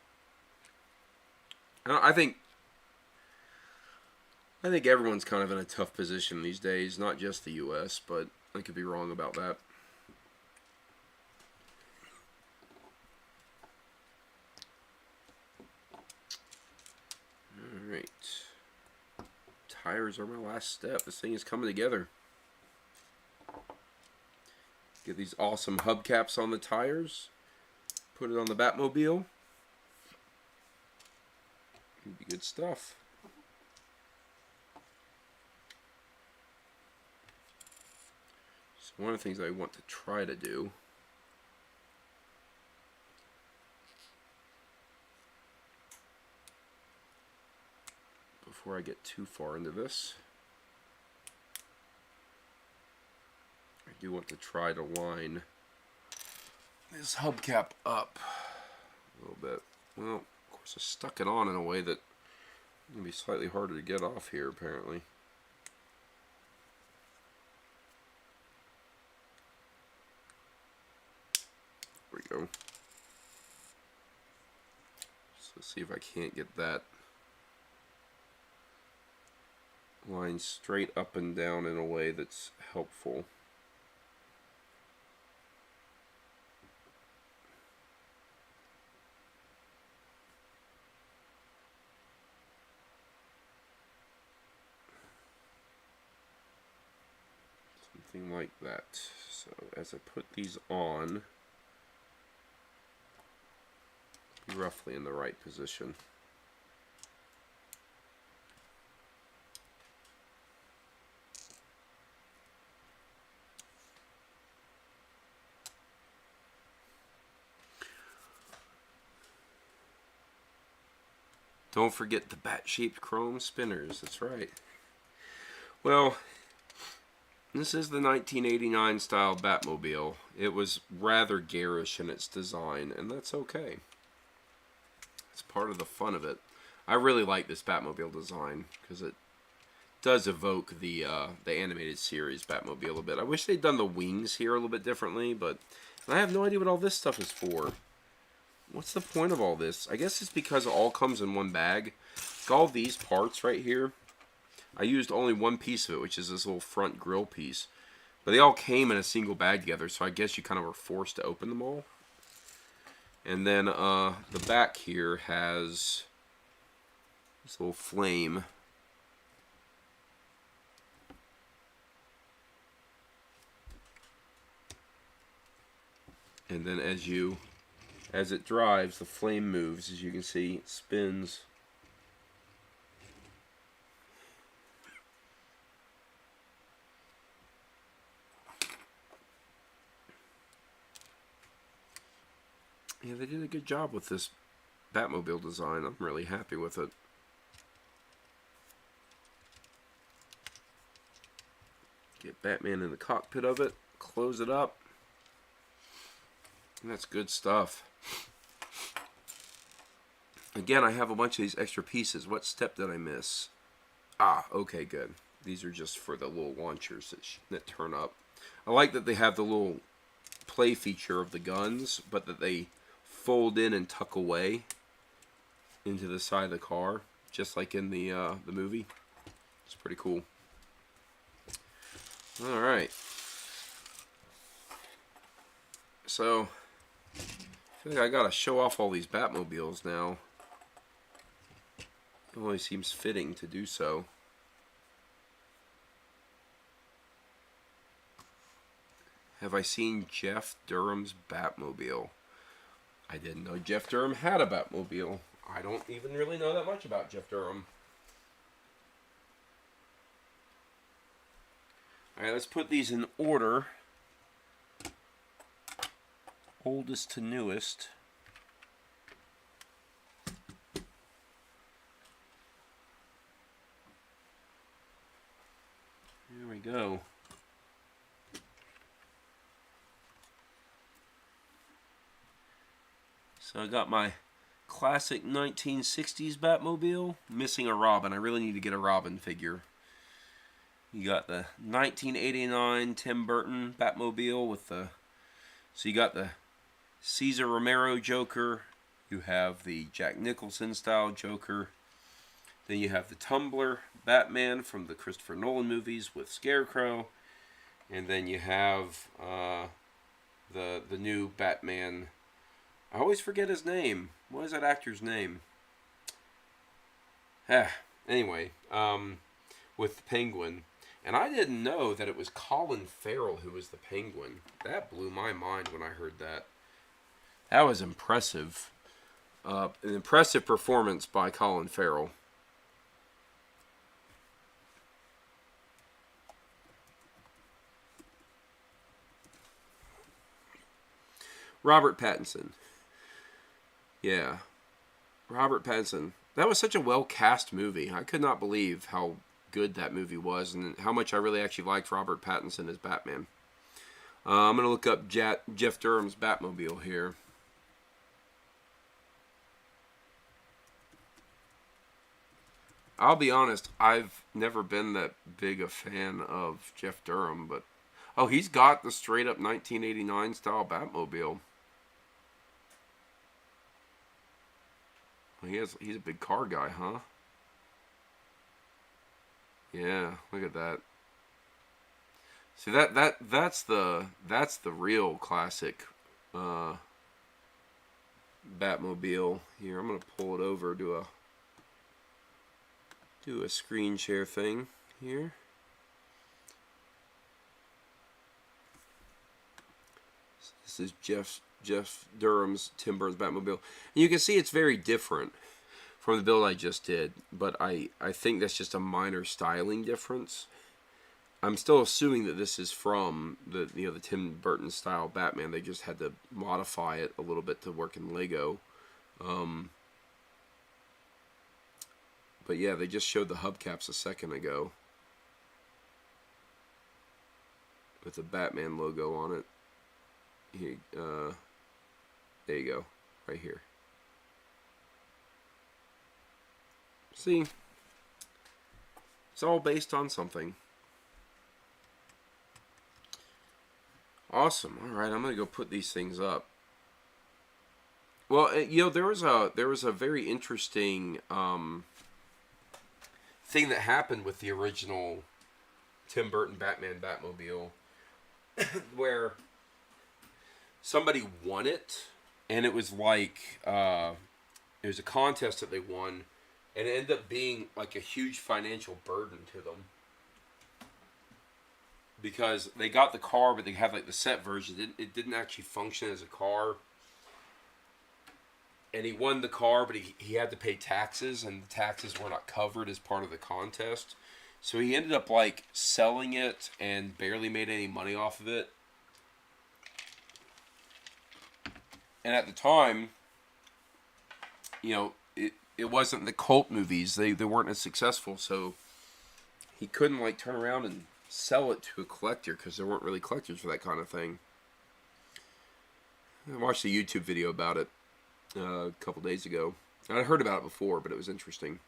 I think everyone's kind of in a tough position these days, not just the U.S., but I could be wrong about that. Alright. Tires are my last step. This thing is coming together. Get these awesome hubcaps on the tires. Put it on the Batmobile. It'd be good stuff. So one of the things I want to try to do before I get too far into this do want to try to line this hubcap up a little bit. Well, of course I stuck it on in a way that it's going to be slightly harder to get off here, apparently. There we go. So let's see if I can't get that line straight up and down in a way that's helpful. Something like that. So as I put these on, be roughly in the right position. Don't forget the bat-shaped chrome spinners. That's right. Well, this is the 1989 style Batmobile. It was rather garish in its design, and that's okay. It's part of the fun of it. I really like this Batmobile design because it does evoke the animated series Batmobile a bit. I wish they'd done the wings here a little bit differently, but I have no idea what all this stuff is for. What's the point of all this? I guess it's because it all comes in one bag. All these parts right here, I used only one piece of it, which is this little front grill piece. But they all came in a single bag together, so I guess you kind of were forced to open them all. And then the back here has this little flame. And then as it drives, the flame moves. As you can see, it spins. Yeah, they did a good job with this Batmobile design. I'm really happy with it. Get Batman in the cockpit of it, close it up. And that's good stuff. Again, I have a bunch of these extra pieces. What step did I miss? Ah, okay, good. These are just for the little launchers that turn up. I like that they have the little play feature of the guns, but that they fold in and tuck away into the side of the car, just like in the movie. It's pretty cool. All right. So I feel like I gotta show off all these Batmobiles now. It only seems fitting to do so. Have I seen Jeff Durham's Batmobile? I didn't know Jeff Durham had a Batmobile. I don't even really know that much about Jeff Durham. Alright, let's put these in order. Oldest to newest. Here we go. So I got my classic 1960s Batmobile, missing a Robin. I really need to get a Robin figure. You got the 1989 Tim Burton Batmobile with the... So you got the Cesar Romero Joker. You have the Jack Nicholson style Joker. Then you have the Tumbler Batman from the Christopher Nolan movies with Scarecrow. And then you have the new Batman... I always forget his name. What is that actor's name? Anyway, with the Penguin. And I didn't know that it was Colin Farrell who was the Penguin. That blew my mind when I heard that. That was impressive. An impressive performance by Colin Farrell. Robert Pattinson. Yeah. Robert Pattinson. That was such a well-cast movie. I could not believe how good that movie was and how much I really actually liked Robert Pattinson as Batman. I'm going to look up Jeff Durham's Batmobile here. I'll be honest, I've never been that big a fan of Jeff Durham, but oh, he's got the straight up 1989 style Batmobile. He's a big car guy, huh? Yeah, look at that. See that's the real classic Batmobile. Here, I'm gonna pull it over, do a screen share thing here. This is Jeff Durham's Tim Burton's Batmobile. And you can see it's very different from the build I just did, but I think that's just a minor styling difference. I'm still assuming that this is from the Tim Burton style Batman. They just had to modify it a little bit to work in Lego. But yeah, they just showed the hubcaps a second ago with the Batman logo on it. Here, there you go, right here. See, it's all based on something. Awesome. All right, I'm gonna go put these things up. Well, there was a very interesting thing that happened with the original Tim Burton Batman Batmobile, where somebody won it, and it was like it was a contest that they won, and it ended up being like a huge financial burden to them because they got the car, but they had like the set version. It didn't actually function as a car. And he won the car, but he had to pay taxes, and the taxes were not covered as part of the contest. So he ended up like selling it and barely made any money off of it. And at the time, it wasn't the cult movies. They weren't as successful, so he couldn't like turn around and sell it to a collector because there weren't really collectors for that kind of thing. I watched a YouTube video about it a couple days ago. I'd heard about it before, but it was interesting.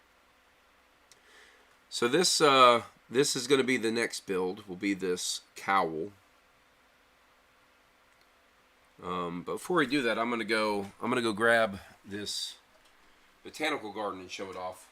So this is going to be the next build. Will be this Cowl. But before we do that, I'm gonna go grab this botanical garden and show it off.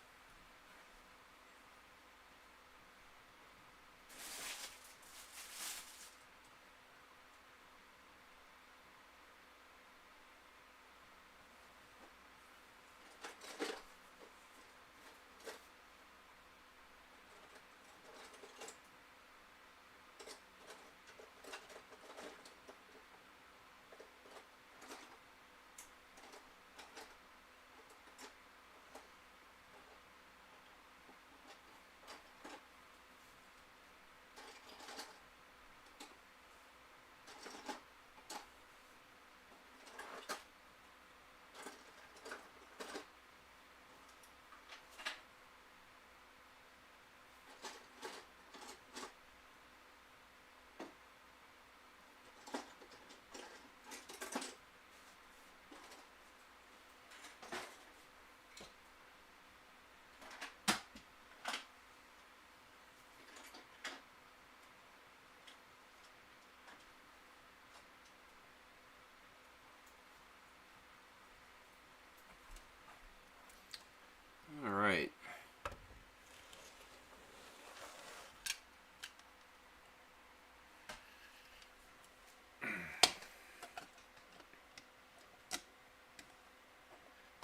All right.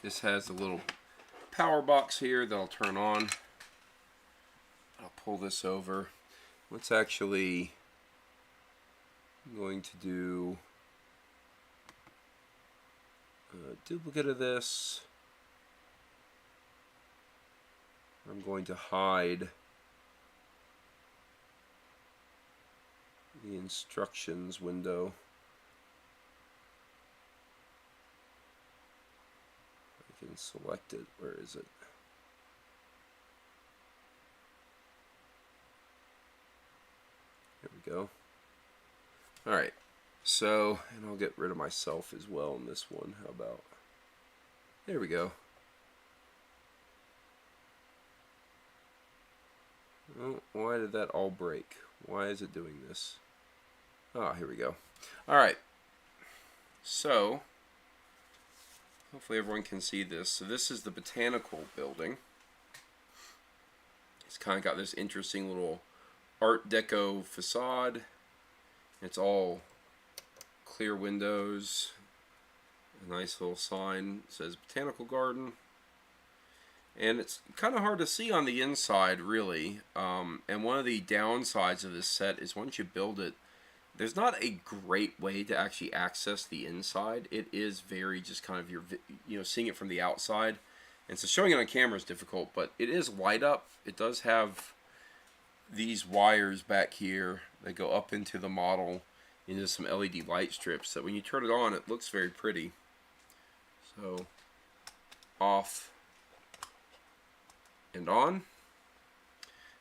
This has a little power box here that I'll turn on. I'll pull this over. Let's actually, I'm going to do a duplicate of this. I'm going to hide the instructions window. I can select it. Where is it? There we go. Alright, So, and I'll get rid of myself as well in this one. How about, there we go. Oh, why did that all break? Why is it doing this? Ah, here we go. Alright, so hopefully everyone can see this. So this is the botanical building. It's kind of got this interesting little Art Deco facade. It's all clear windows. A nice little sign says Botanical Garden. And it's kind of hard to see on the inside, really. And one of the downsides of this set is once you build it, there's not a great way to actually access the inside. It is very just kind of seeing it from the outside. And so showing it on camera is difficult, but it is light up. It does have these wires back here that go up into the model into some LED light strips that when you turn it on, it looks very pretty. So off and on.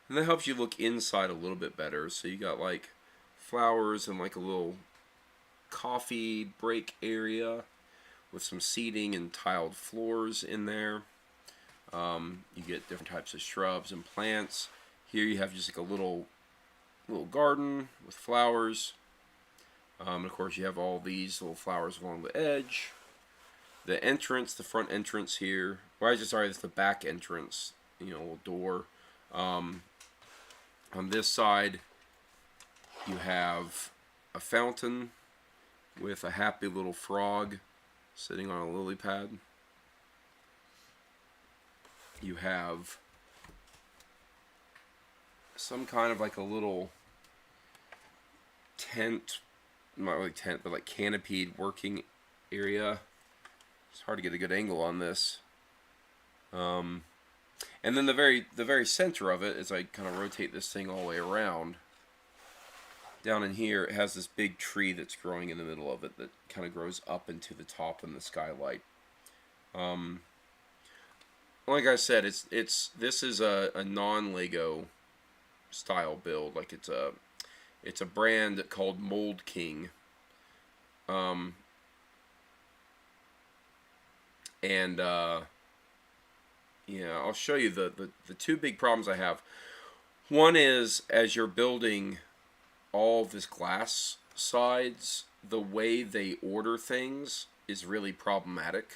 And that helps you look inside a little bit better. So you got like flowers and like a little coffee break area with some seating and tiled floors in there. You get different types of shrubs and plants. Here you have just like a little garden with flowers. Of course you have all these little flowers along the edge. The entrance, the front entrance here. Sorry, it's the back entrance. You know, little door. On this side, you have a fountain with a happy little frog sitting on a lily pad. You have some kind of like a little tent, not really tent, but like canopied working area. It's hard to get a good angle on this. And then the very center of it, as I kind of rotate this thing all the way around, down in here, it has this big tree that's growing in the middle of it that kind of grows up into the top in the skylight. Like I said, this is a non-Lego style build. Like it's a brand called Mold King. Yeah, I'll show you the two big problems I have. One is, as you're building all of this glass sides, the way they order things is really problematic.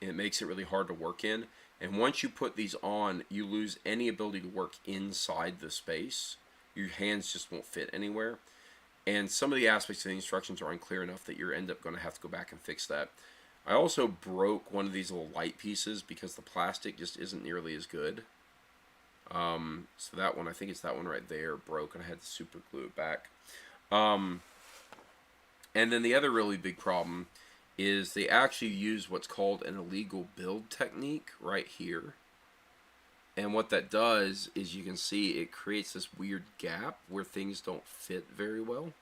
And it makes it really hard to work in. And once you put these on, you lose any ability to work inside the space. Your hands just won't fit anywhere. And some of the aspects of the instructions are unclear enough that you end up going to have to go back and fix that. I also broke one of these little light pieces because the plastic just isn't nearly as good. So that one, I think it's that one right there, broke, and I had to super glue it back. And then the other really big problem is they actually use what's called an illegal build technique right here. And what that does is, you can see it creates this weird gap where things don't fit very well.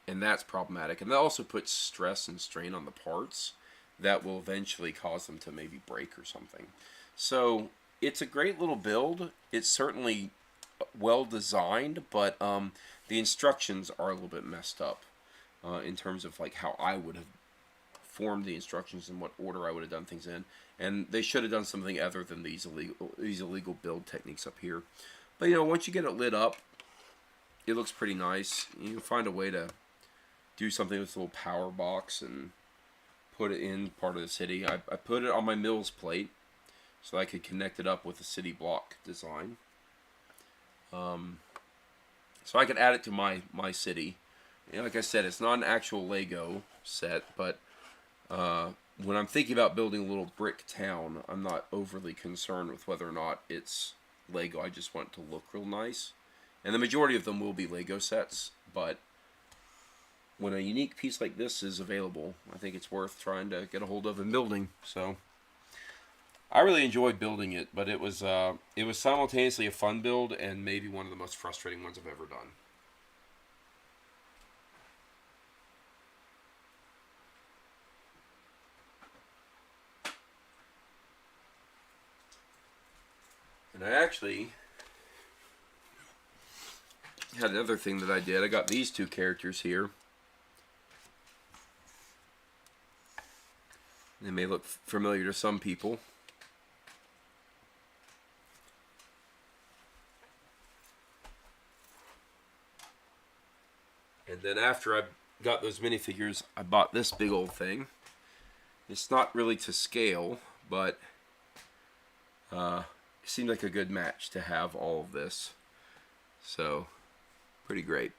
And that's problematic. And that also puts stress and strain on the parts that will eventually cause them to maybe break or something. So it's a great little build. It's certainly well designed, but the instructions are a little bit messed up in terms of like how I would have formed the instructions and what order I would have done things in. And they should have done something other than these illegal build techniques up here. But you know, once you get it lit up, it looks pretty nice. You can find a way to do something with a little power box and put it in part of the city. I put it on my Mills plate so I could connect it up with the city block design. So I could add it to my city. And like I said, it's not an actual Lego set, but when I'm thinking about building a little brick town, I'm not overly concerned with whether or not it's Lego. I just want it to look real nice. And the majority of them will be Lego sets, but when a unique piece like this is available, I think it's worth trying to get a hold of and building. So I really enjoyed building it, but it was simultaneously a fun build and maybe one of the most frustrating ones I've ever done. And I actually had another thing that I did. I got these two characters here. They may look familiar to some people. And then after I got those minifigures, I bought this big old thing. It's not really to scale, but it seemed like a good match to have all of this. So, pretty great.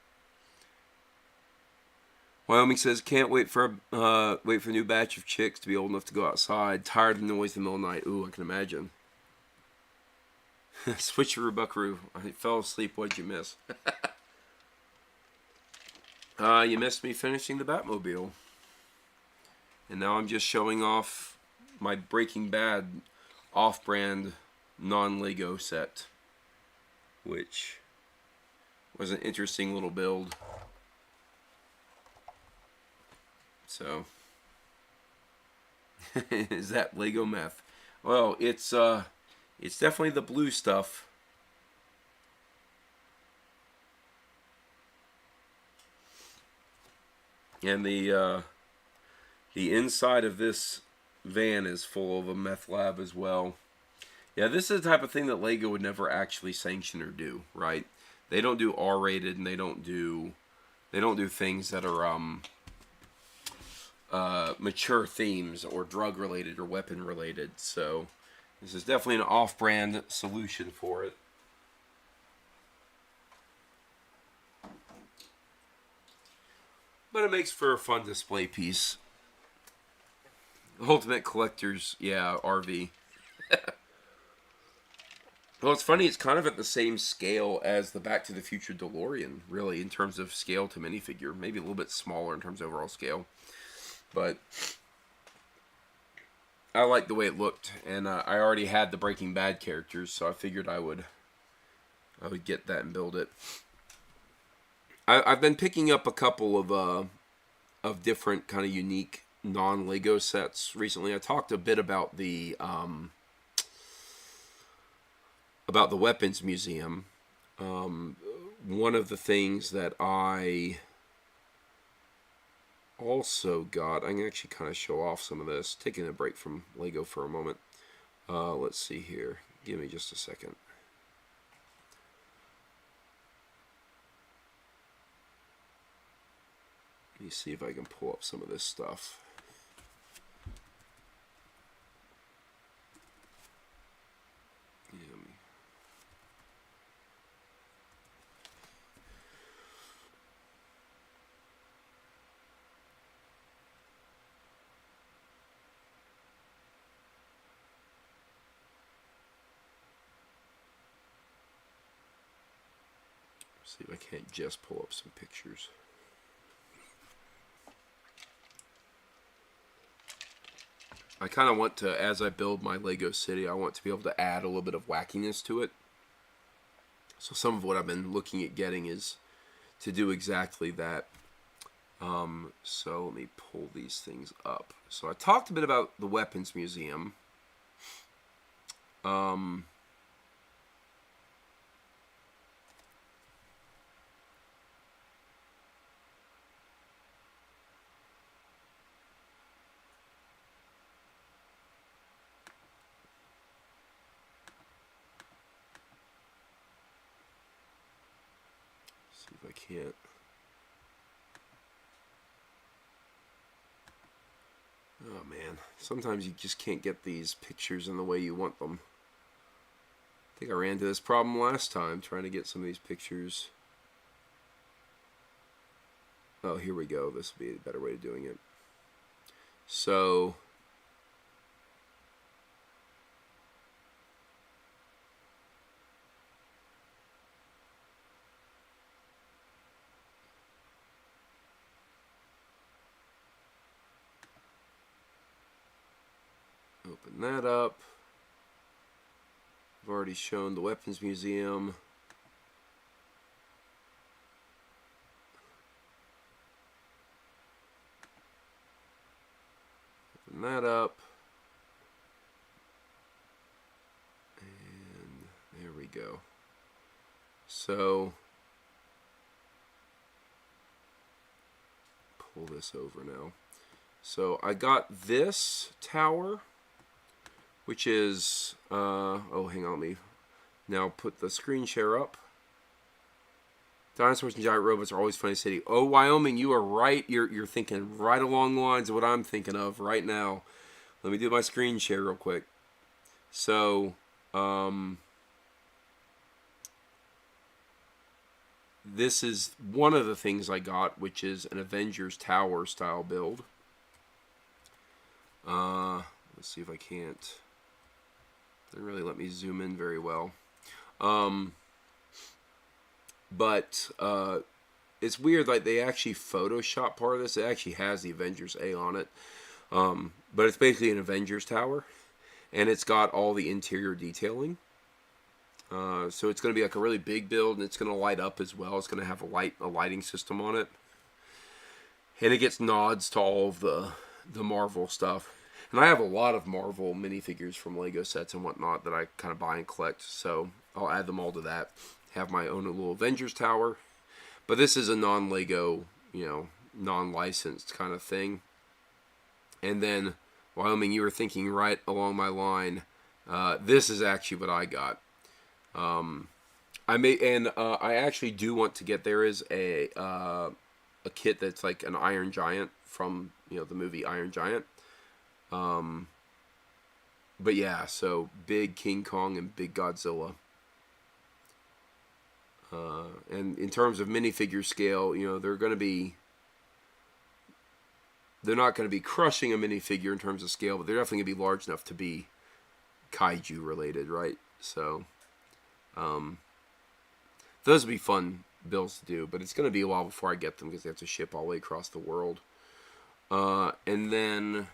Wyoming says, can't wait for a new batch of chicks to be old enough to go outside. Tired of the noise in the middle of the night. Ooh, I can imagine. Switcheroo Buckaroo. I fell asleep. What'd you miss? You missed me finishing the Batmobile. And now I'm just showing off my Breaking Bad off-brand non-Lego set, which was an interesting little build. So, is that Lego meth? Well, it's definitely the blue stuff. And the inside of this van is full of a meth lab as well. Yeah, this is the type of thing that Lego would never actually sanction or do, right? They don't do R-rated, and they don't do things that are mature themes or drug related or weapon related. So this is definitely an off-brand solution for it. But it makes for a fun display piece. Ultimate Collector's, yeah, RV. Well, it's funny, it's kind of at the same scale as the Back to the Future DeLorean, really, in terms of scale to minifigure. Maybe a little bit smaller in terms of overall scale. But I liked the way it looked, and I already had the Breaking Bad characters, so I figured I would get that and build it. I've been picking up a couple of different kind of unique non-Lego sets recently. I talked a bit about the weapons museum. One of the things that I also got, I can actually kind of show off some of this, taking a break from Lego for a moment. Let's see here. Give me just a second. Let me see if I can pull up some of this stuff. See if I can't just pull up some pictures. I kind of want to, as I build my Lego city, I want to be able to add a little bit of wackiness to it. So some of what I've been looking at getting is to do exactly that. So let me pull these things up. So I talked a bit about the weapons museum. See if I can't. Oh man, sometimes you just can't get these pictures in the way you want them. I think I ran into this problem last time trying to get some of these pictures. Oh, here we go. This will be a better way of doing it. So open that up. I've already shown the weapons museum. Open that up. And there we go. So pull this over now. So I got this tower, which is, oh, hang on, let me now put the screen share up. Dinosaurs and giant robots are always fun in the city. Oh, Wyoming, you are right. You're thinking right along the lines of what I'm thinking of right now. Let me do my screen share real quick. So, this is one of the things I got, which is an Avengers Tower style build. Let's see if I can't. Didn't really let me zoom in very well. But it's weird, like they actually Photoshop part of this. It actually has the Avengers A on it. But it's basically an Avengers Tower. And it's got all the interior detailing. So it's going to be like a really big build, and it's going to light up as well. It's going to have a lighting system on it. And it gets nods to all of the Marvel stuff. And I have a lot of Marvel minifigures from Lego sets and whatnot that I kind of buy and collect. So I'll add them all to that. Have my own little Avengers Tower. But this is a non-Lego, non-licensed kind of thing. And then, Wyoming, you were thinking right along my line. This is actually what I got. I actually do want to get. There is a kit that's like an Iron Giant from the movie Iron Giant. But yeah, so big King Kong and big Godzilla. And in terms of minifigure scale, they're not going to be crushing a minifigure in terms of scale, but they're definitely going to be large enough to be kaiju related, right? So, those would be fun builds to do, but it's going to be a while before I get them because they have to ship all the way across the world. And then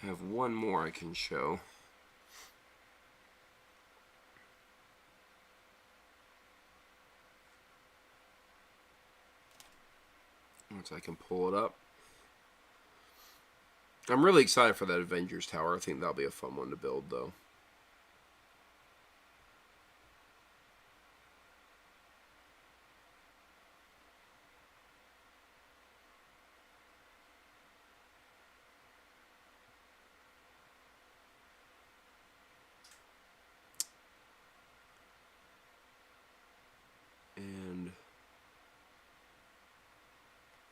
I have one more I can show. Once I can pull it up. I'm really excited for that Avengers Tower. I think that'll be a fun one to build, though. And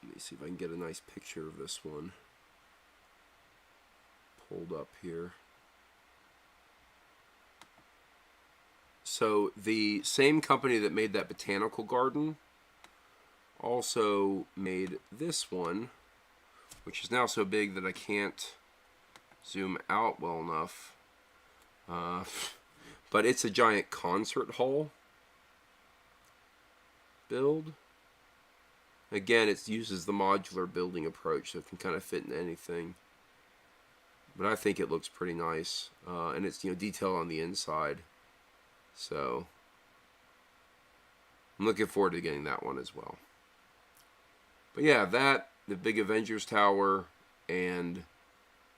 let me see if I can get a nice picture of this one pulled up here. So the same company that made that botanical garden also made this one, which is now so big that I can't zoom out well enough. But it's a giant concert hall build. Again, it uses the modular building approach, so it can kind of fit in anything. But I think it looks pretty nice, and it's detail on the inside. So I'm looking forward to getting that one as well. But yeah, the big Avengers Tower, and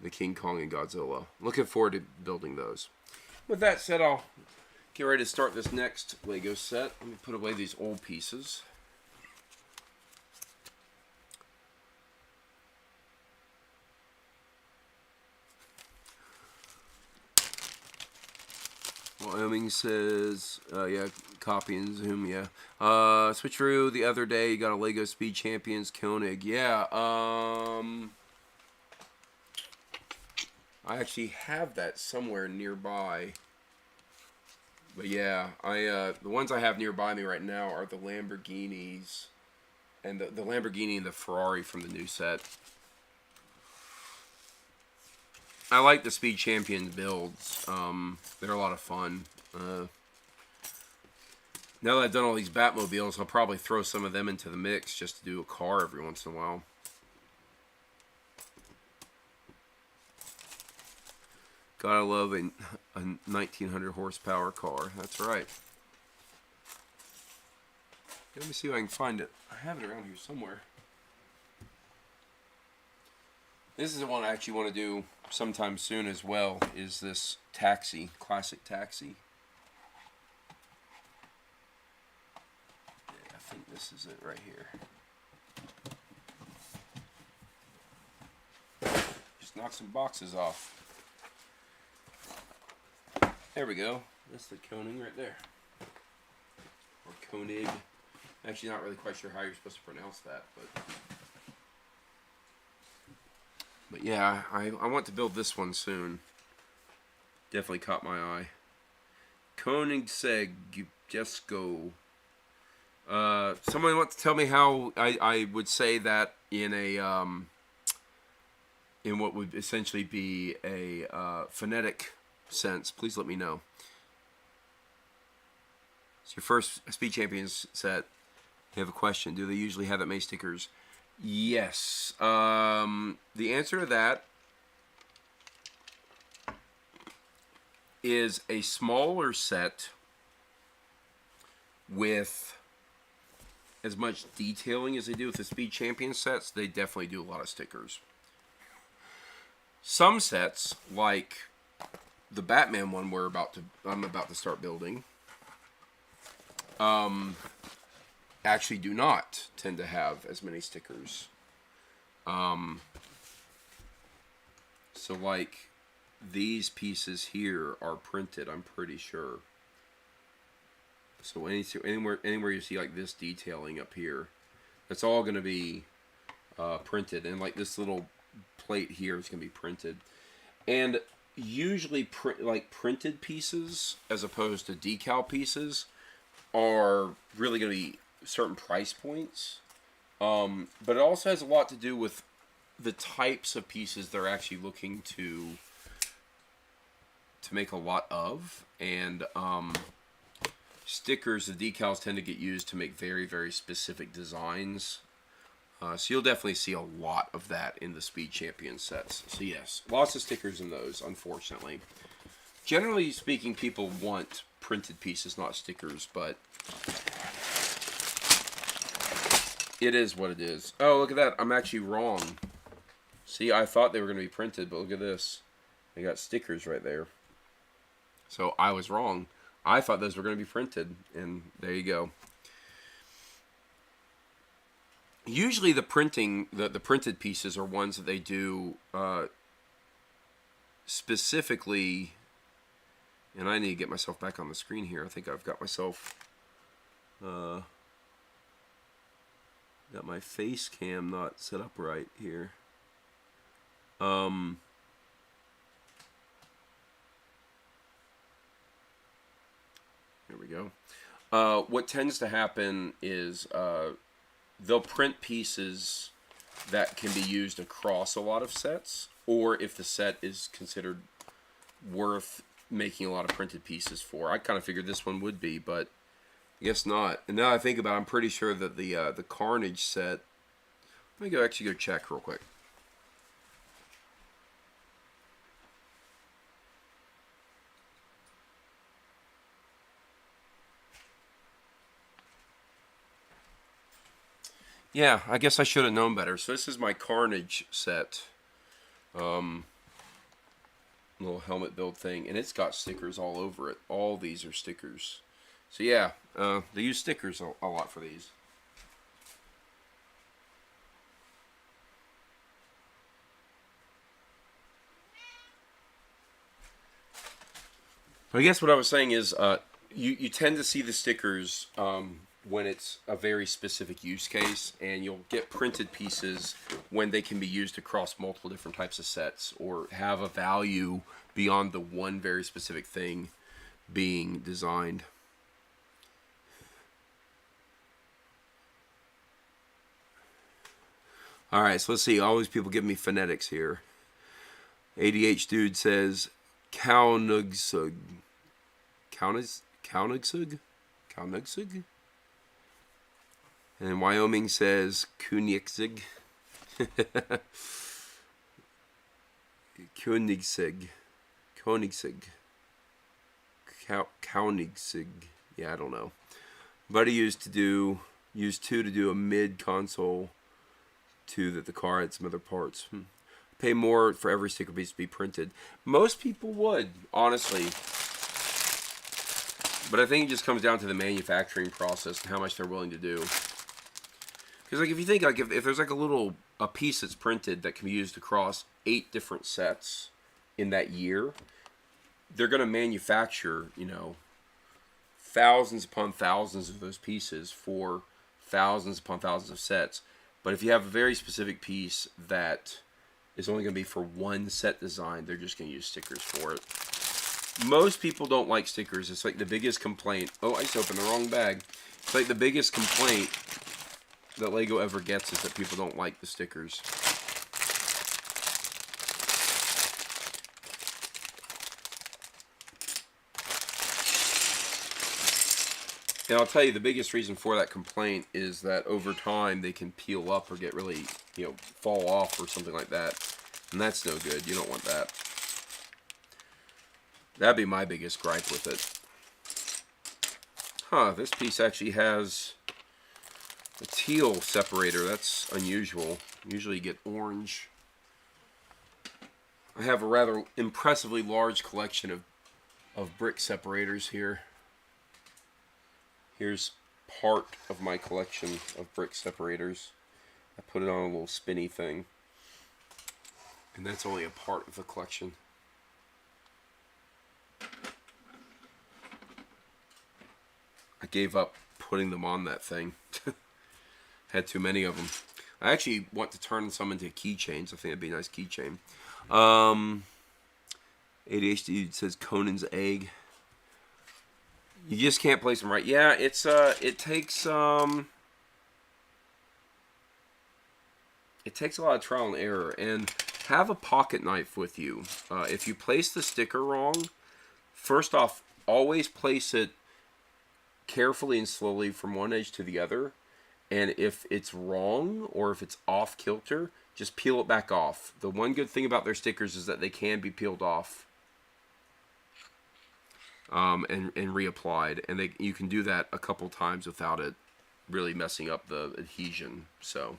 the King Kong and Godzilla. Looking forward to building those. With that said, I'll get ready to start this next Lego set. Let me put away these old pieces. Wyoming says, yeah, copy and zoom, yeah. Switcheroo, the other day, you got a Lego Speed Champions Koenig. Yeah, I actually have that somewhere nearby. But yeah, the ones I have nearby me right now are the Lamborghinis, and the Lamborghini and the Ferrari from the new set. I like the Speed Champions builds. They're a lot of fun. Now that I've done all these Batmobiles, I'll probably throw some of them into the mix just to do a car every once in a while. Gotta love a 1900 horsepower car. That's right. Let me see if I can find it. I have it around here somewhere. This is the one I actually want to do sometime soon as well, is this taxi, classic taxi. Yeah, I think this is it right here. Let's knock some boxes off. There we go. That's the Koenig right there. Or Koenig. Actually, not really quite sure how you're supposed to pronounce that, but yeah, I want to build this one soon. Definitely caught my eye. Koenigsegg Jesko. Somebody wants to tell me how I would say that in a in what would essentially be a phonetic sense. Please let me know. It's your first Speed Champions set. You have a question. Do they usually have that many stickers? Yes. The answer to that is a smaller set with as much detailing as they do with the Speed Champion sets. They definitely do a lot of stickers. Some sets, like the Batman one I'm about to start building, actually do not tend to have as many stickers. So like these pieces here are printed, I'm pretty sure. So anywhere you see like this detailing up here, that's all going to be printed. And like this little plate here is going to be printed. And usually printed pieces as opposed to decal pieces are really going to be certain price points. But it also has a lot to do with the types of pieces they're actually looking to make a lot of. And stickers, the decals tend to get used to make very, very specific designs. So you'll definitely see a lot of that in the Speed Champion sets. So yes, lots of stickers in those, unfortunately. Generally speaking, people want printed pieces, not stickers, but it is what it is. Oh, look at that. I'm actually wrong. See, I thought they were going to be printed, but look at this. They got stickers right there. So I was wrong. I thought those were going to be printed, and there you go. Usually the printed pieces are ones that they do specifically, and I need to get myself back on the screen here. I think I've got myself, got my face cam not set up right here. Here we go. What tends to happen is they'll print pieces that can be used across a lot of sets, or if the set is considered worth making a lot of printed pieces for. I kind of figured this one would be, but I guess not. And now I think about it, I'm pretty sure that the Carnage set, let me actually go check real quick. Yeah, I guess I should have known better. So this is my Carnage set. Little helmet build thing. And it's got stickers all over it. All these are stickers. So yeah, they use stickers a lot for these. But I guess what I was saying is you tend to see the stickers when it's a very specific use case, and you'll get printed pieces when they can be used across multiple different types of sets or have a value beyond the one very specific thing being designed. Alright, so let's see. Always people give me phonetics here. ADH Dude says Kaunugsug. Kaunugsug? Kaunugsug? And Wyoming says Koenigsegg. Koenigsegg. Koenigsegg. Yeah, I don't know. But he used two to do a mid-console 2 that the car had some other parts. Pay more for every sticker piece to be printed. Most people would, honestly. But I think it just comes down to the manufacturing process and how much they're willing to do. Because like if you think like if there's like a little a piece that's printed that can be used across 8 different sets in that year, they're going to manufacture, you know, thousands upon thousands of those pieces for thousands upon thousands of sets. But if you have a very specific piece that is only going to be for one set design, they're just going to use stickers for it. Most people don't like stickers. It's like the biggest complaint. Oh, I just opened the wrong bag. It's like the biggest complaint that LEGO ever gets is that people don't like the stickers. And I'll tell you, the biggest reason for that complaint is that over time they can peel up or get really, you know, fall off or something like that. And that's no good. You don't want that. That'd be my biggest gripe with it. Huh, this piece actually has a teal separator. That's unusual. Usually you get orange. I have a rather impressively large collection of brick separators here. Here's part of my collection of brick separators. I put it on a little spinny thing. And that's only a part of the collection. I gave up putting them on that thing. Had too many of them. I actually want to turn some into keychains. I think it'd be a nice keychain. ADHD says Conan's egg. You just can't place them right. Yeah, it's it takes a lot of trial and error. And have a pocket knife with you. If you place the sticker wrong, first off, always place it carefully and slowly from one edge to the other. And if it's wrong or if it's off kilter, just peel it back off. The one good thing about their stickers is that they can be peeled off. And reapplied, and you can do that a couple times without it really messing up the adhesion. So,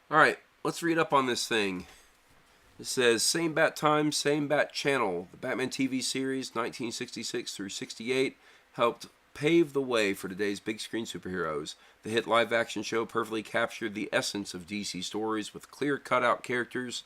all right, let's read up on this thing. It says, same bat time, same bat channel. The Batman TV series, 1966 through 68, helped pave the way for today's big screen superheroes. The hit live-action show perfectly captured the essence of DC stories with clear-cut characters,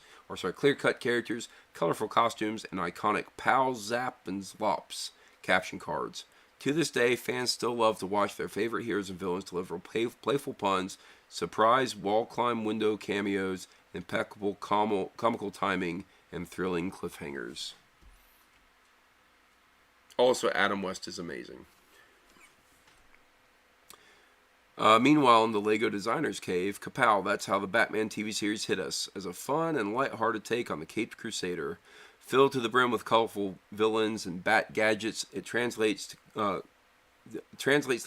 colorful costumes, and iconic pow, zap, and zlops caption cards. To this day, fans still love to watch their favorite heroes and villains deliver playful puns, surprise wall climb window cameos, impeccable comical timing, and thrilling cliffhangers. Also, Adam West is amazing. Meanwhile, in the LEGO Designer's Cave, Cowl, that's how the Batman TV series hit us, as a fun and light-hearted take on the Caped Crusader. Filled to the brim with colorful villains and bat gadgets, it translates the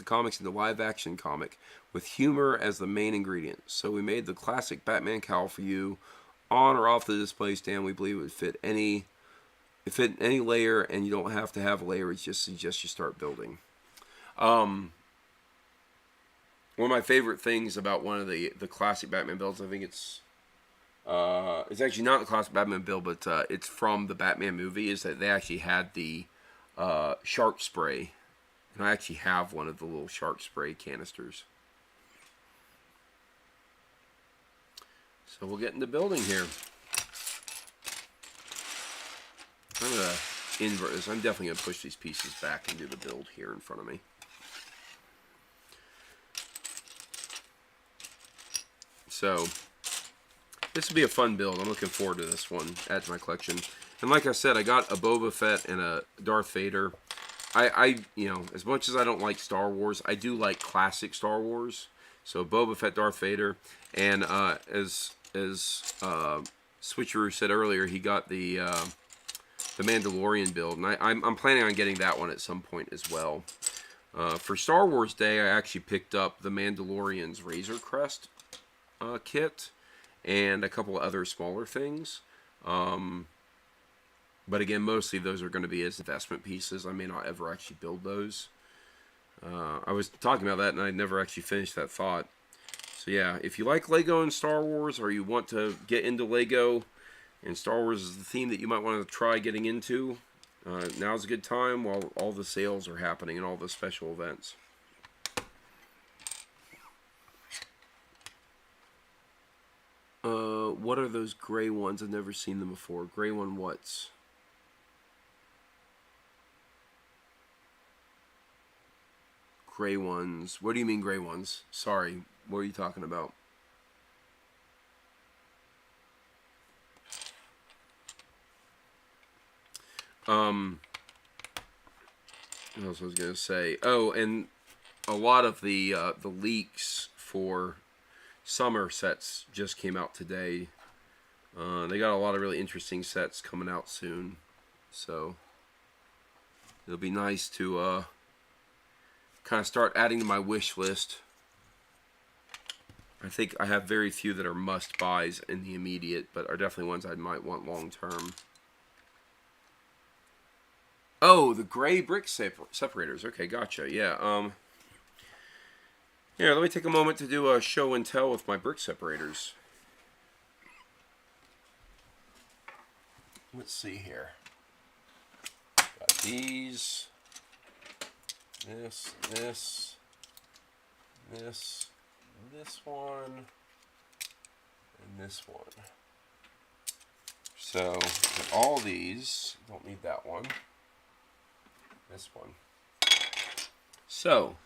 comics into live-action comic, with humor as the main ingredient. So we made the classic Batman cowl for you, on or off the display stand. We believe it would fit any layer, and you don't have to have a layer. It's just suggest you start building. One of my favorite things about one of the classic Batman builds, I think it's actually not the classic Batman build, but it's from the Batman movie, is that they actually had the shark spray. And I actually have one of the little shark spray canisters. So we'll get into building here. I'm going to invert this. I'm definitely going to push these pieces back and do the build here in front of me. So, this will be a fun build. I'm looking forward to this one. Add to my collection. And like I said, I got a Boba Fett and a Darth Vader. You know, as much as I don't like Star Wars, I do like classic Star Wars. So Boba Fett, Darth Vader, and as Switcheroo said earlier, he got the Mandalorian build, and I'm planning on getting that one at some point as well. For Star Wars Day, I actually picked up the Mandalorian's Razor Crest kit and a couple of other smaller things. But again, mostly those are going to be as investment pieces. I may not ever actually build those. I was talking about that and I never actually finished that thought. So yeah, if you like LEGO and Star Wars, or you want to get into LEGO and Star Wars is the theme that you might want to try getting into, now's a good time while all the sales are happening and all the special events. what are those gray ones? I've never seen them before. Gray one what's? Gray ones. What do you mean gray ones? Sorry, what are you talking about? What else I was gonna say? Oh, and a lot of the leaks for summer sets just came out today. They got a lot of really interesting sets coming out soon, so it'll be nice to kind of start adding to my wish list. I think I have very few that are must-buys in the immediate, but are definitely ones I might want long-term. Oh, the gray brick separators. Okay, gotcha. Yeah. Here, let me take a moment to do a show and tell with my brick separators. Let's see here. Got these. This one, and this one. So, with all these, don't need that one. This one. So,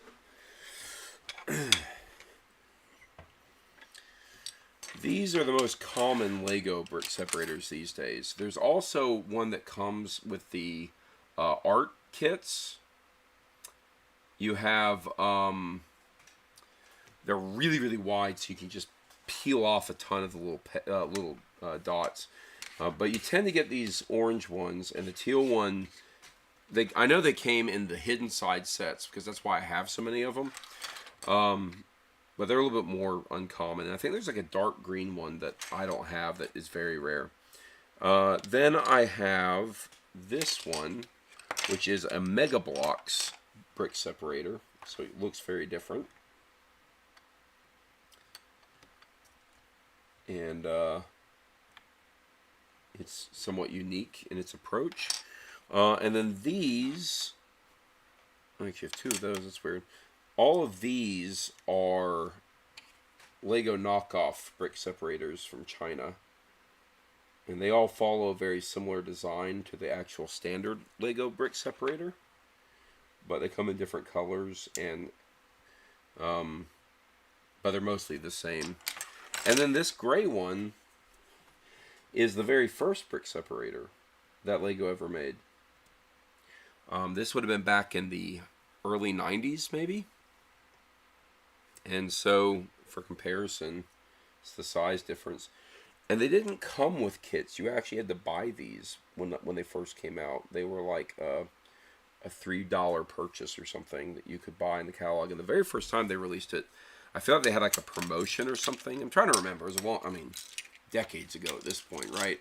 these are the most common LEGO brick separators these days. There's also one that comes with the art kits. You have, they're really, really wide, so you can just peel off a ton of the little dots. But you tend to get these orange ones, and the teal one, I know they came in the hidden side sets, because that's why I have so many of them. But they're a little bit more uncommon. And I think there's like a dark green one that I don't have that is very rare. Then I have this one, which is a Mega Bloks brick separator. So it looks very different. And it's somewhat unique in its approach. And then these, I actually have two of those, that's weird. All of these are LEGO knockoff brick separators from China. And they all follow a very similar design to the actual standard LEGO brick separator. But they come in different colors, and but they're mostly the same. And then this gray one is the very first brick separator that LEGO ever made. This would have been back in the early 90s, maybe. And so, for comparison, it's the size difference. And they didn't come with kits. You actually had to buy these when they first came out. They were like a $3 purchase or something that you could buy in the catalog. And the very first time they released it, I feel like they had like a promotion or something. I'm trying to remember. It was decades ago at this point, right?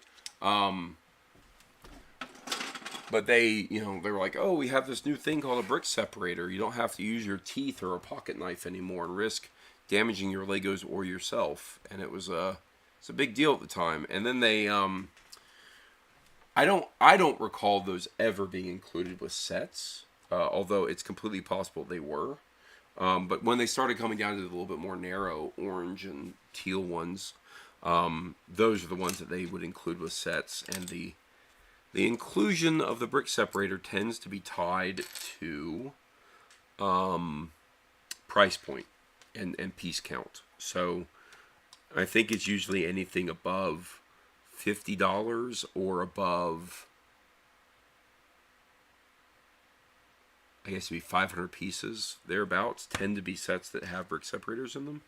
But they were like, oh, we have this new thing called a brick separator. You don't have to use your teeth or a pocket knife anymore and risk damaging your Legos or yourself. And it's a big deal at the time. And then they, I don't recall those ever being included with sets, although it's completely possible they were. But when they started coming down to the little bit more narrow orange and teal ones, those are the ones that they would include with sets. And the inclusion of the brick separator tends to be tied to price point and piece count. So I think it's usually anything above $50 or above, I guess it'd be 500 pieces, thereabouts, tend to be sets that have brick separators in them.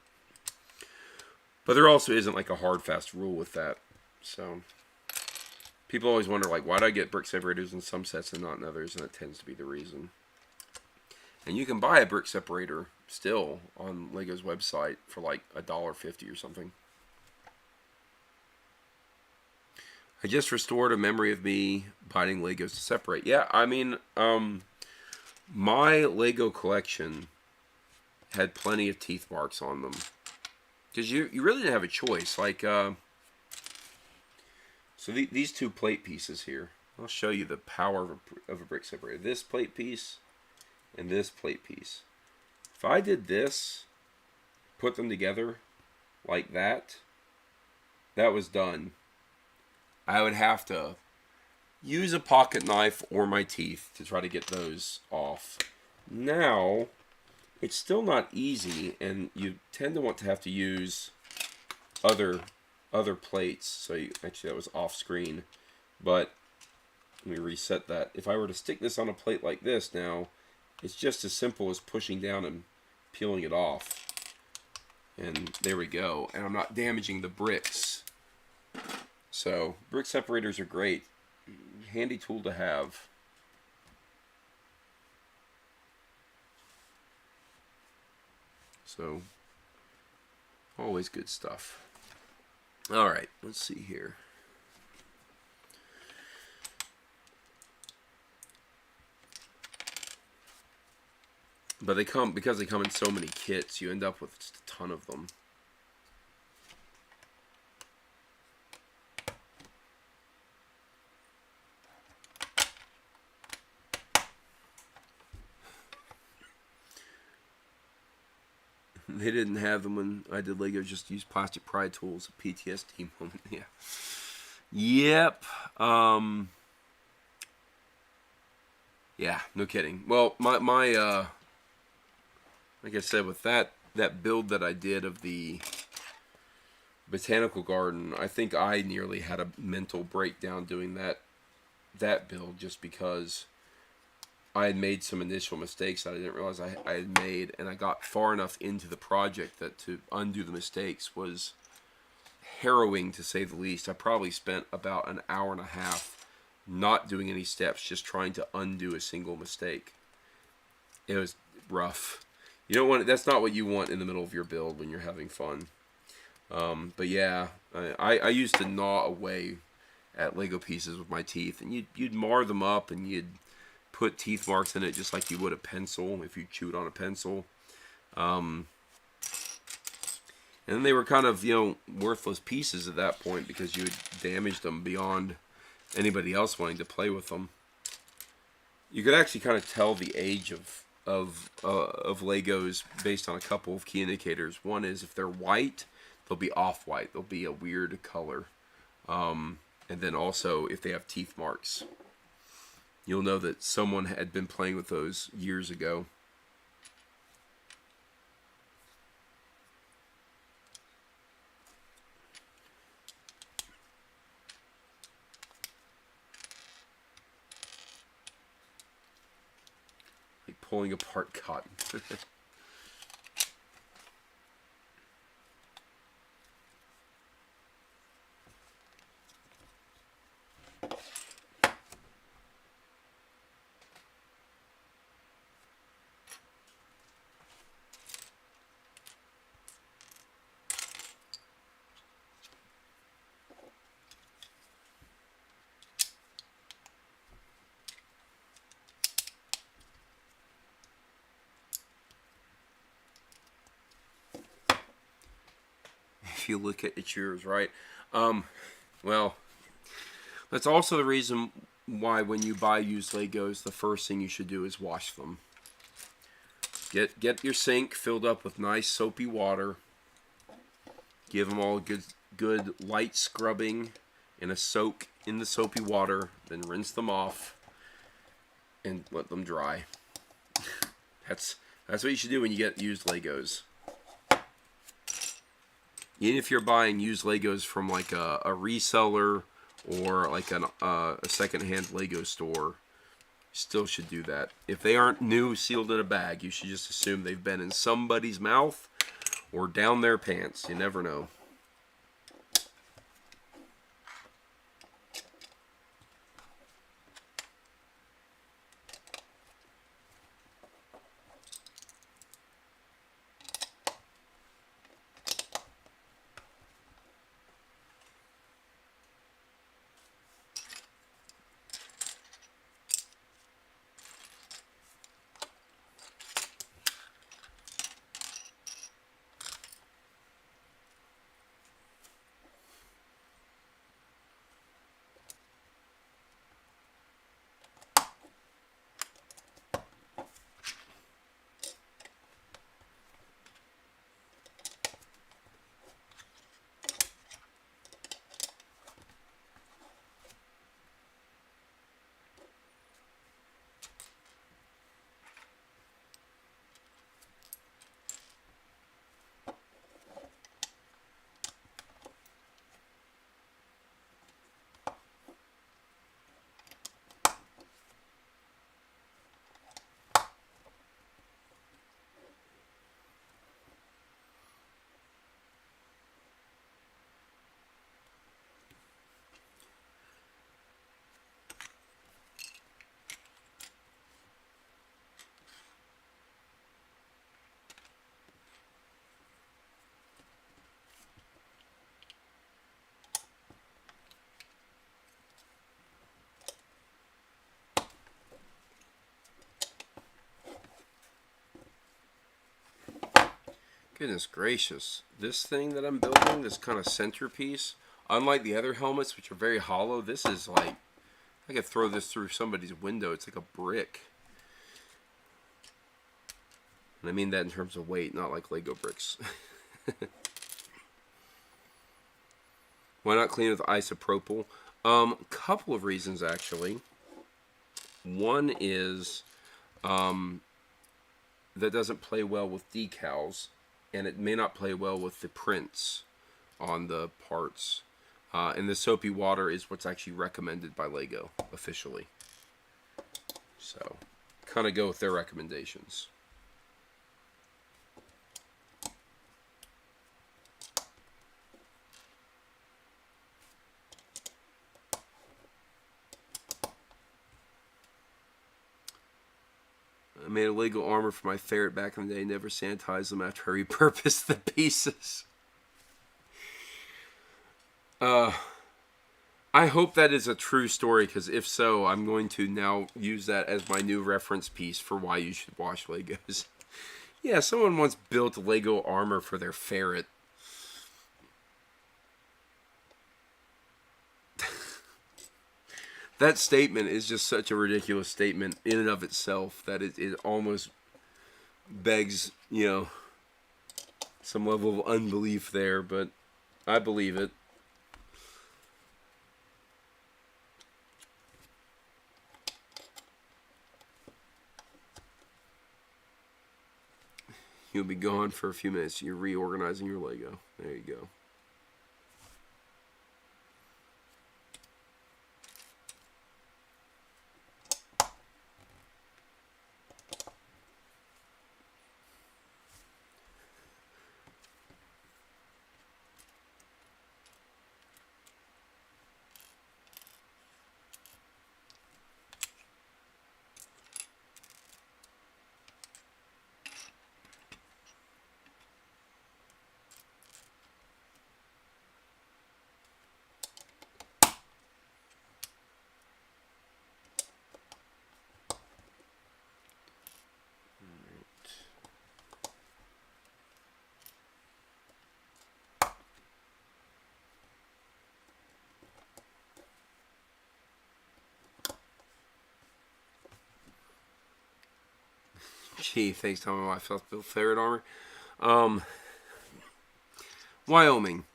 But there also isn't like a hard, fast rule with that. So people always wonder, like, why do I get brick separators in some sets and not in others? And that tends to be the reason. And you can buy a brick separator still on LEGO's website for like $1.50 or something. I just restored a memory of me buying Legos to separate. Yeah, I mean, my Lego collection had plenty of teeth marks on them. Because you really didn't have a choice. Like, so these two plate pieces here. I'll show you the power of a brick separator. This plate piece and this plate piece. If I did this, put them together like that, that was done, I would have to use a pocket knife or my teeth to try to get those off. Now, it's still not easy, and you tend to want to have to use other plates. So actually that was off screen, but let me reset that. If I were to stick this on a plate like this now, it's just as simple as pushing down and peeling it off. And there we go. And I'm not damaging the bricks. So brick separators are great. Handy tool to have. So always good stuff. All right, let's see here. But because they come in so many kits, you end up with just a ton of them. They didn't have them when I did Lego, just use plastic pry tools, a PTSD moment. Yeah. Yep. Yeah, no kidding. Well, my like I said, with that build that I did of the botanical garden, I think I nearly had a mental breakdown doing that build, just because I had made some initial mistakes that I didn't realize I had made, and I got far enough into the project that to undo the mistakes was harrowing, to say the least. I probably spent about an hour and a half not doing any steps, just trying to undo a single mistake. It was rough. You don't want, that's not what you want in the middle of your build when you're having fun. But yeah, I used to gnaw away at Lego pieces with my teeth, and you'd mar them up, and you'd put teeth marks in it just like you would a pencil if you chewed on a pencil. And then they were kind of, worthless pieces at that point because you had damaged them beyond anybody else wanting to play with them. You could actually kind of tell the age of Legos based on a couple of key indicators. One is if they're white, they'll be off-white. They'll be a weird color. And then also if they have teeth marks, you'll know that someone had been playing with those years ago. Like pulling apart cotton. If you look at it's yours, right? Well, that's also the reason why when you buy used Legos, the first thing you should do is wash them. Get your sink filled up with nice soapy water. Give them all a good light scrubbing and a soak in the soapy water. Then rinse them off and let them dry. That's what you should do when you get used Legos. Even if you're buying used Legos from like a reseller or like a secondhand Lego store, you still should do that. If they aren't new, sealed in a bag, you should just assume they've been in somebody's mouth or down their pants. You never know. Goodness gracious. This thing that I'm building, this kind of centerpiece, unlike the other helmets, which are very hollow, this is like, I could throw this through somebody's window. It's like a brick. And I mean that in terms of weight, not like Lego bricks. Why not clean with isopropyl? Couple of reasons, actually. One is that doesn't play well with decals, and it may not play well with the prints on the parts. And the soapy water is what's actually recommended by LEGO officially. So, kind of go with their recommendations. I made a Lego armor for my ferret back in the day. Never sanitized them after I repurposed the pieces. I hope that is a true story, because if so, I'm going to now use that as my new reference piece for why you should wash Legos. Yeah, someone once built Lego armor for their ferret. That statement is just such a ridiculous statement in and of itself that it almost begs, you know, some level of unbelief there, but I believe it. You'll be gone for a few minutes. You're reorganizing your Lego. There you go. Gee, thanks, Tom. My wife helped build ferret armor. Wyoming.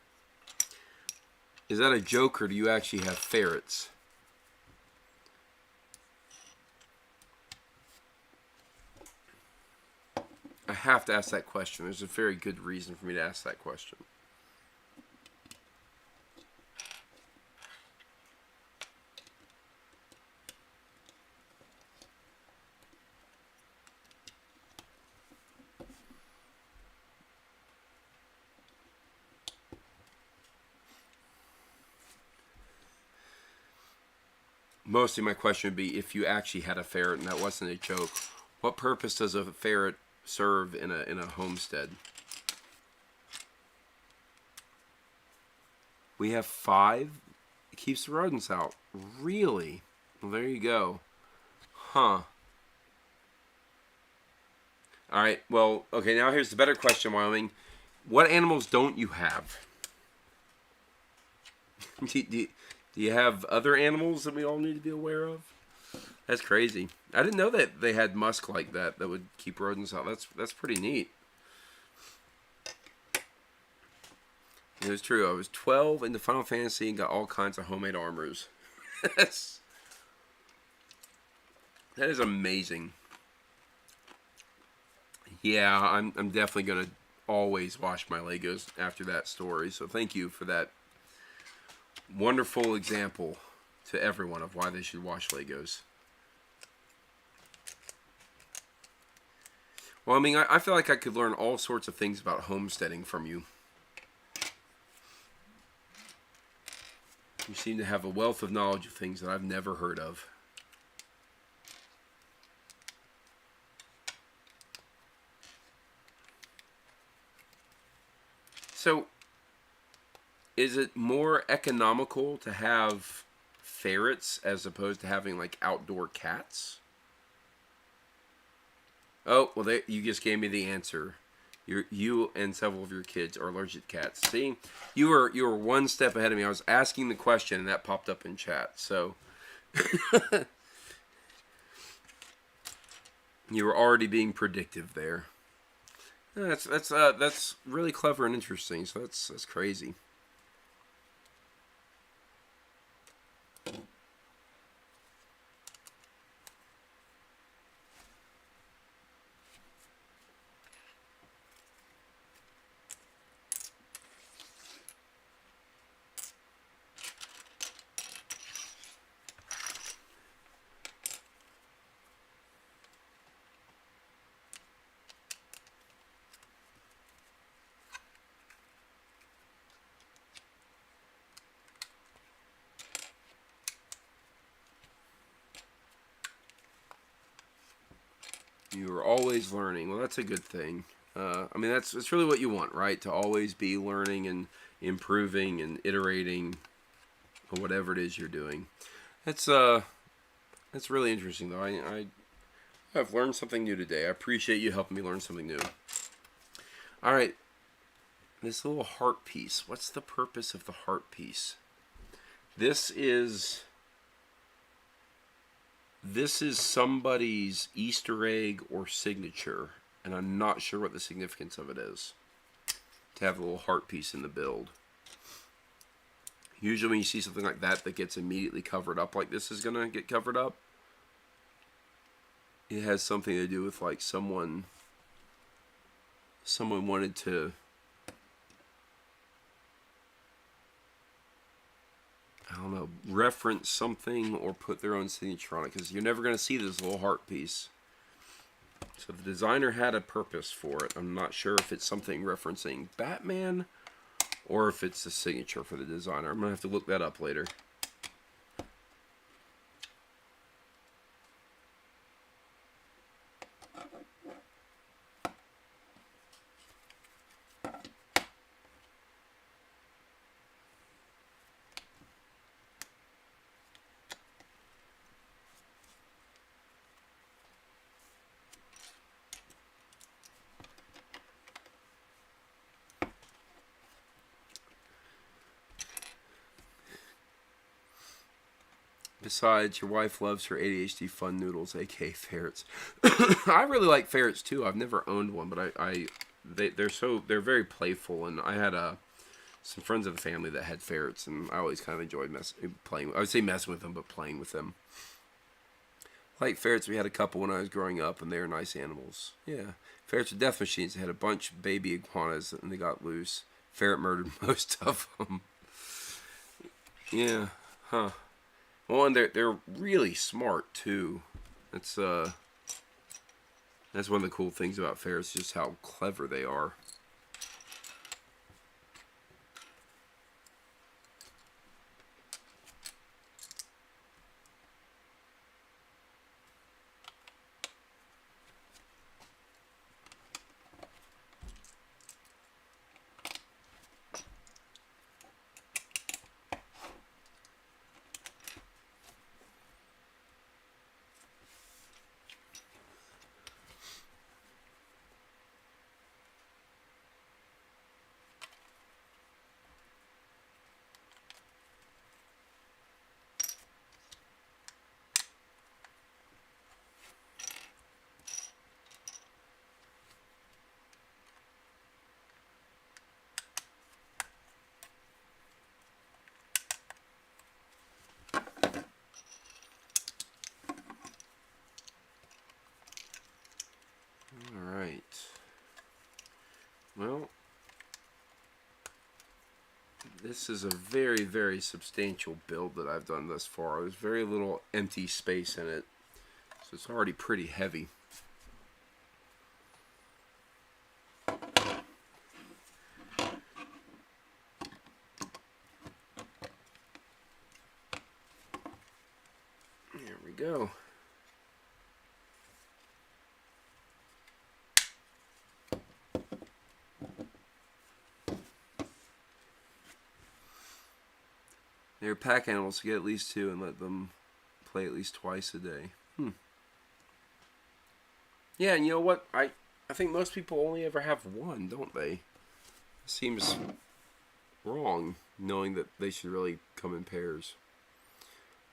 Is that a joke, or do you actually have ferrets? I have to ask that question. There's a very good reason for me to ask that question. Mostly my question would be, if you actually had a ferret and that wasn't a joke, what purpose does a ferret serve in a homestead? We have 5. It keeps the rodents out. Really? Well, there you go. Huh. Alright, well, okay, now here's the better question, Wyoming. What animals don't you have? Do you have other animals that we all need to be aware of? That's crazy. I didn't know that they had musk like that would keep rodents out. That's pretty neat. It was true. I was 12 into Final Fantasy and got all kinds of homemade armors. That is amazing. Yeah, I'm definitely going to always wash my Legos after that story. So thank you for that wonderful example to everyone of why they should wash Legos. Well, I mean, I feel like I could learn all sorts of things about homesteading from you. You seem to have a wealth of knowledge of things that I've never heard of. So, is it more economical to have ferrets as opposed to having like outdoor cats? Oh, well, you just gave me the answer. You and several of your kids are allergic to cats. See, you were one step ahead of me. I was asking the question, and that popped up in chat. So you were already being predictive there. That's really clever and interesting. So that's crazy. You are always learning. Well, that's a good thing. I mean, that's really what you want, right? To always be learning and improving and iterating on whatever it is you're doing. That's really interesting, though. I've learned something new today. I appreciate you helping me learn something new. All right, this little heart piece. What's the purpose of the heart piece? This is somebody's Easter egg or signature, and I'm not sure what the significance of it is, to have a little heart piece in the build. Usually when you see something like that gets immediately covered up, like this is going to get covered up, it has something to do with like someone wanted to, I don't know, reference something or put their own signature on it, because you're never going to see this little heart piece. So the designer had a purpose for it. I'm not sure if it's something referencing Batman or if it's a signature for the designer. I'm going to have to look that up later. Besides, your wife loves her ADHD fun noodles, aka ferrets. I really like ferrets too. I've never owned one, but they're very playful, and I had some friends of the family that had ferrets, and I always kind of enjoyed playing. I would say messing with them, but playing with them. Like ferrets, we had a couple when I was growing up, and they were nice animals. Yeah, ferrets are death machines. They had a bunch of baby iguanas, and they got loose. Ferret murdered most of them. Yeah, huh. Well, and they're really smart too. That's one of the cool things about ferrets, just how clever they are. Alright. Well, this is a very, very substantial build that I've done thus far. There's very little empty space in it, so it's already pretty heavy. There we go. They're pack animals, so get at least 2 and let them play at least twice a day. Yeah, and you know what? I think most people only ever have one, don't they? It seems wrong, knowing that they should really come in pairs.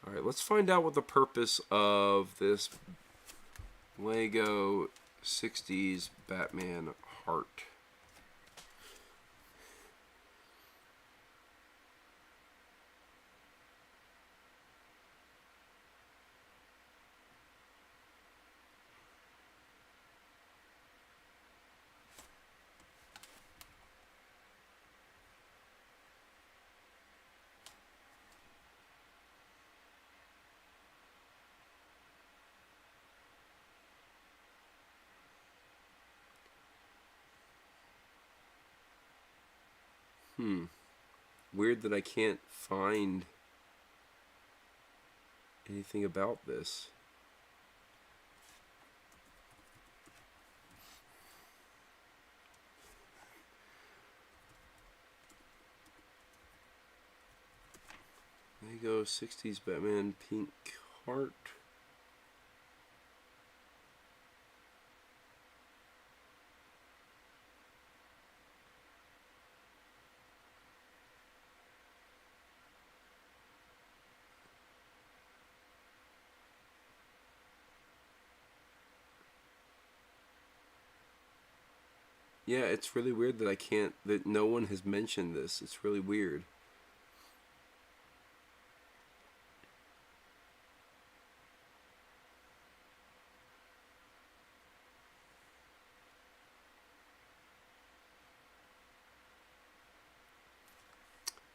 Alright, let's find out what the purpose of this LEGO 60s Batman heart. Weird that I can't find anything about this. LEGO 60s Batman pink heart. Yeah, it's really weird that that no one has mentioned this. It's really weird.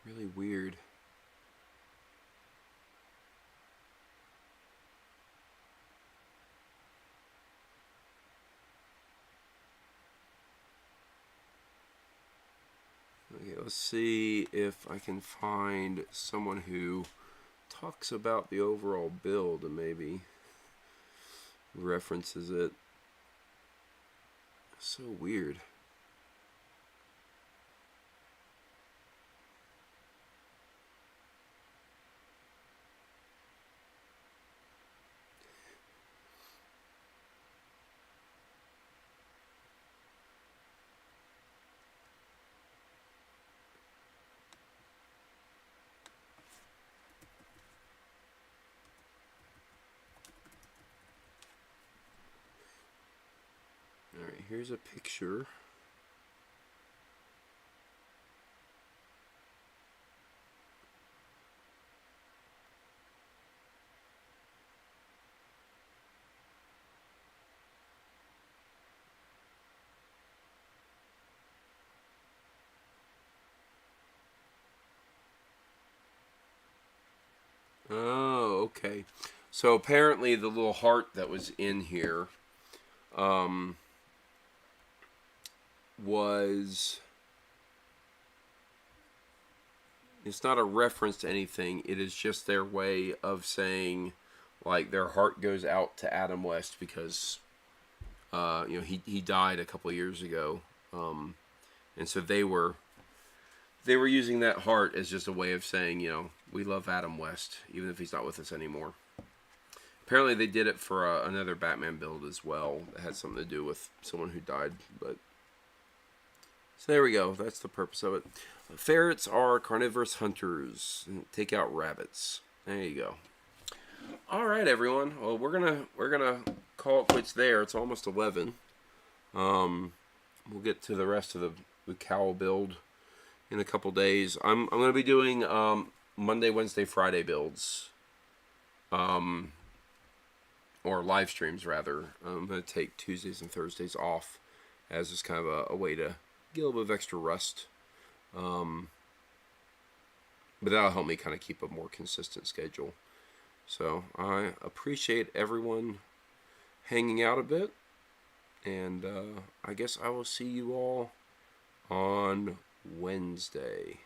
Really weird. Okay, let's see if I can find someone who talks about the overall build and maybe references it. So weird. Alright, here's a picture. Oh, okay. So apparently the little heart that was in here was... It's not a reference to anything. It is just their way of saying, like, their heart goes out to Adam West because, he died a couple of years ago, and so they were using that heart as just a way of saying, we love Adam West, even if he's not with us anymore. Apparently, they did it for another Batman build as well. That had something to do with someone who died, but. So there we go. That's the purpose of it. Ferrets are carnivorous hunters. Take out rabbits. There you go. All right, everyone. Well, we're gonna call it quits there. It's almost 11. We'll get to the rest of the Cowl build in a couple days. I'm gonna be doing Monday, Wednesday, Friday builds. Or live streams rather. I'm gonna take Tuesdays and Thursdays off as just kind of a way to get a little bit of extra rest. But that'll help me kind of keep a more consistent schedule. So I appreciate everyone hanging out a bit. And I guess I will see you all on Wednesday.